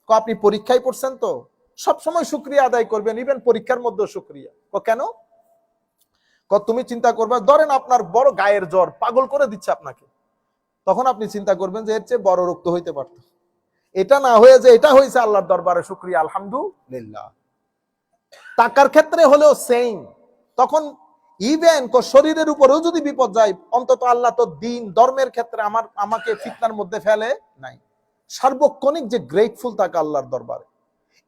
আপনি পরীক্ষায় পড়ছেন তো সব সময় শুকরিয়া আদায় করবেন, ইভেন পরীক্ষার মধ্যে শুকরিয়া। কেন? তুমি চিন্তা করবে, ধরেন আপনার বড় গায়ের জ্বর, পাগল করে দিচ্ছে আপনাকে, তখন আপনি চিন্তা করবেন যে এর চেয়ে বড় রোগ তো হইতে পারত। এটা না হয়ে যে এটা হয়েছে, আল্লাহর দরবারে শুকরিয়া, আলহামদুলিল্লাহ। টাকার ক্ষেত্রে হলেও সেম। তখন ইভেন শরীরের উপরেও যদি বিপদ যায়, অন্তত আল্লাহ তো দিন ধর্মের ক্ষেত্রে আমাকে ফিতনার মধ্যে ফেলে নাই। সার্বক্ষণিক যে গ্রেটফুল থাকে আল্লাহর দরবারে,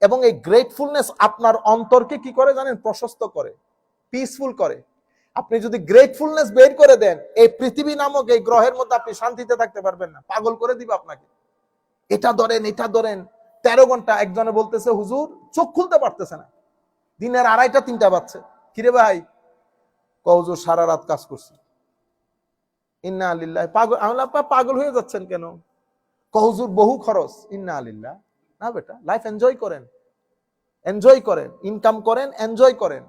এবং এই গ্রেটফুলনেস আপনার অন্তরকে কি করে জানেন? প্রশস্ত করে, পিসফুল করে। আপনি যদি গ্রেটফুলনেস বের করে দেন, এই পৃথিবী নামক এই গ্রহের মধ্যে আপনি শান্তিতে থাকতে পারবেন না, পাগল করে দিবে আপনাকে। এটা ধরেন 13 ঘন্টা। একজনে বলতেছে হুজুর চোখ খুলতে পারতেছে না, দিনের 2:30 3টা বাজছে, কিরে ভাই? কওজোর সারা রাত কাজ করছি। ইন্না লিল্লাহি, পাগল। আমি বললাম, আপা পাগল হয়ে যাচ্ছেন কেন? কওজোর বহু খরচ। ইন্না লিল্লাহ। না বেটা, লাইফ এনজয় করেন, এনজয় করেন, ইনকাম করেন, এনজয় করেন।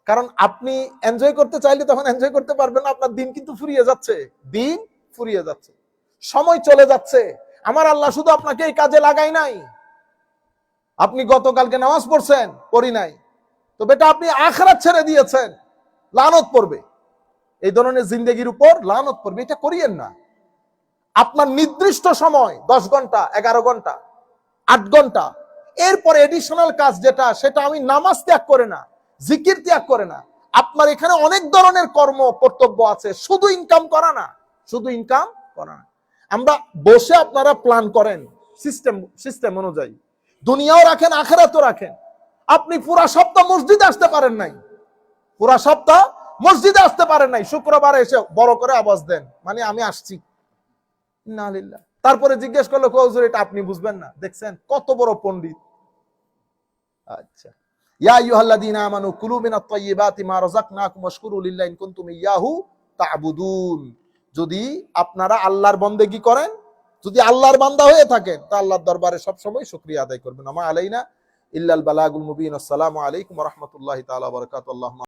কারণ আপনি এনজয় করতে চাইলে তখন এনজয় করতে পারবেন না, আপনার দিন কিন্তু ফুরিয়ে যাচ্ছে, দিন ফুরিয়ে যাচ্ছে, সময় চলে যাচ্ছে। আমার আল্লাহ শুধু আপনাকে এই কাজে লাগাই নাই। আপনি গতকালকে নামাজ পড়ছেন, পড়ি নাই, তো বেটা আপনি আখিরাত ছেড়ে দিয়েছেন, লানত পড়বে। এই ধরনের জিন্দেগির উপর লানত পড়বে, এটা করিয়েন না। আপনার নির্দিষ্ট সময় 10 ঘন্টা, 11 ঘন্টা, 8 ঘন্টা, এরপরে এডিশনাল কাজ যেটা, সেটা আমি নামাজ ত্যাগ করে না, জিকির ত্যাগ করে না। আপনার এখানে অনেক ধরনের কর্ম কর্তব্য আছে, শুধু ইনকাম করা না, শুধু ইনকাম করা না। আমরা বসে আপনারা প্ল্যান করেন সিস্টেম অনুযায়ী, দুনিয়াও রাখেন, আখিরাতও রাখেন। আপনি পুরা সপ্তাহ মসজিদে আসতে পারেন নাই, পুরা সপ্তাহ মসজিদে আসতে পারেন নাই, শুক্রবারে এসে বড় করে আওয়াজ দেন, মানে আমি আসছি। ইন্না লিল্লাহ। তারপরে জিজ্ঞেস করলো, হুজুর এটা আপনি বুঝবেন না? দেখছেন কত বড় পণ্ডিত। আচ্ছা, ইয়া আইয়ুহাল্লাযীনা আমানু কুলু মিনাত তাইয়্যিবাতি মা রাযাকনাকুম ওয়াশকুরু লিল্লাহি ইন কুনতুম ইয়্যাহু তা'বুদুন। যদি আপনারা আল্লাহর বন্দেগী করেন, যদি আল্লাহর বান্দা হয়ে থাকেন, তা আল্লাহর দরবারে সব সময় শুকরিয়া আদায় করবেন। আমা আলাইনা ইল্লাল বালাগুল মুবিন। আসসালামু আলাইকুম ওয়া রাহমাতুল্লাহি তাআলা ওয়া বারাকাতুহু।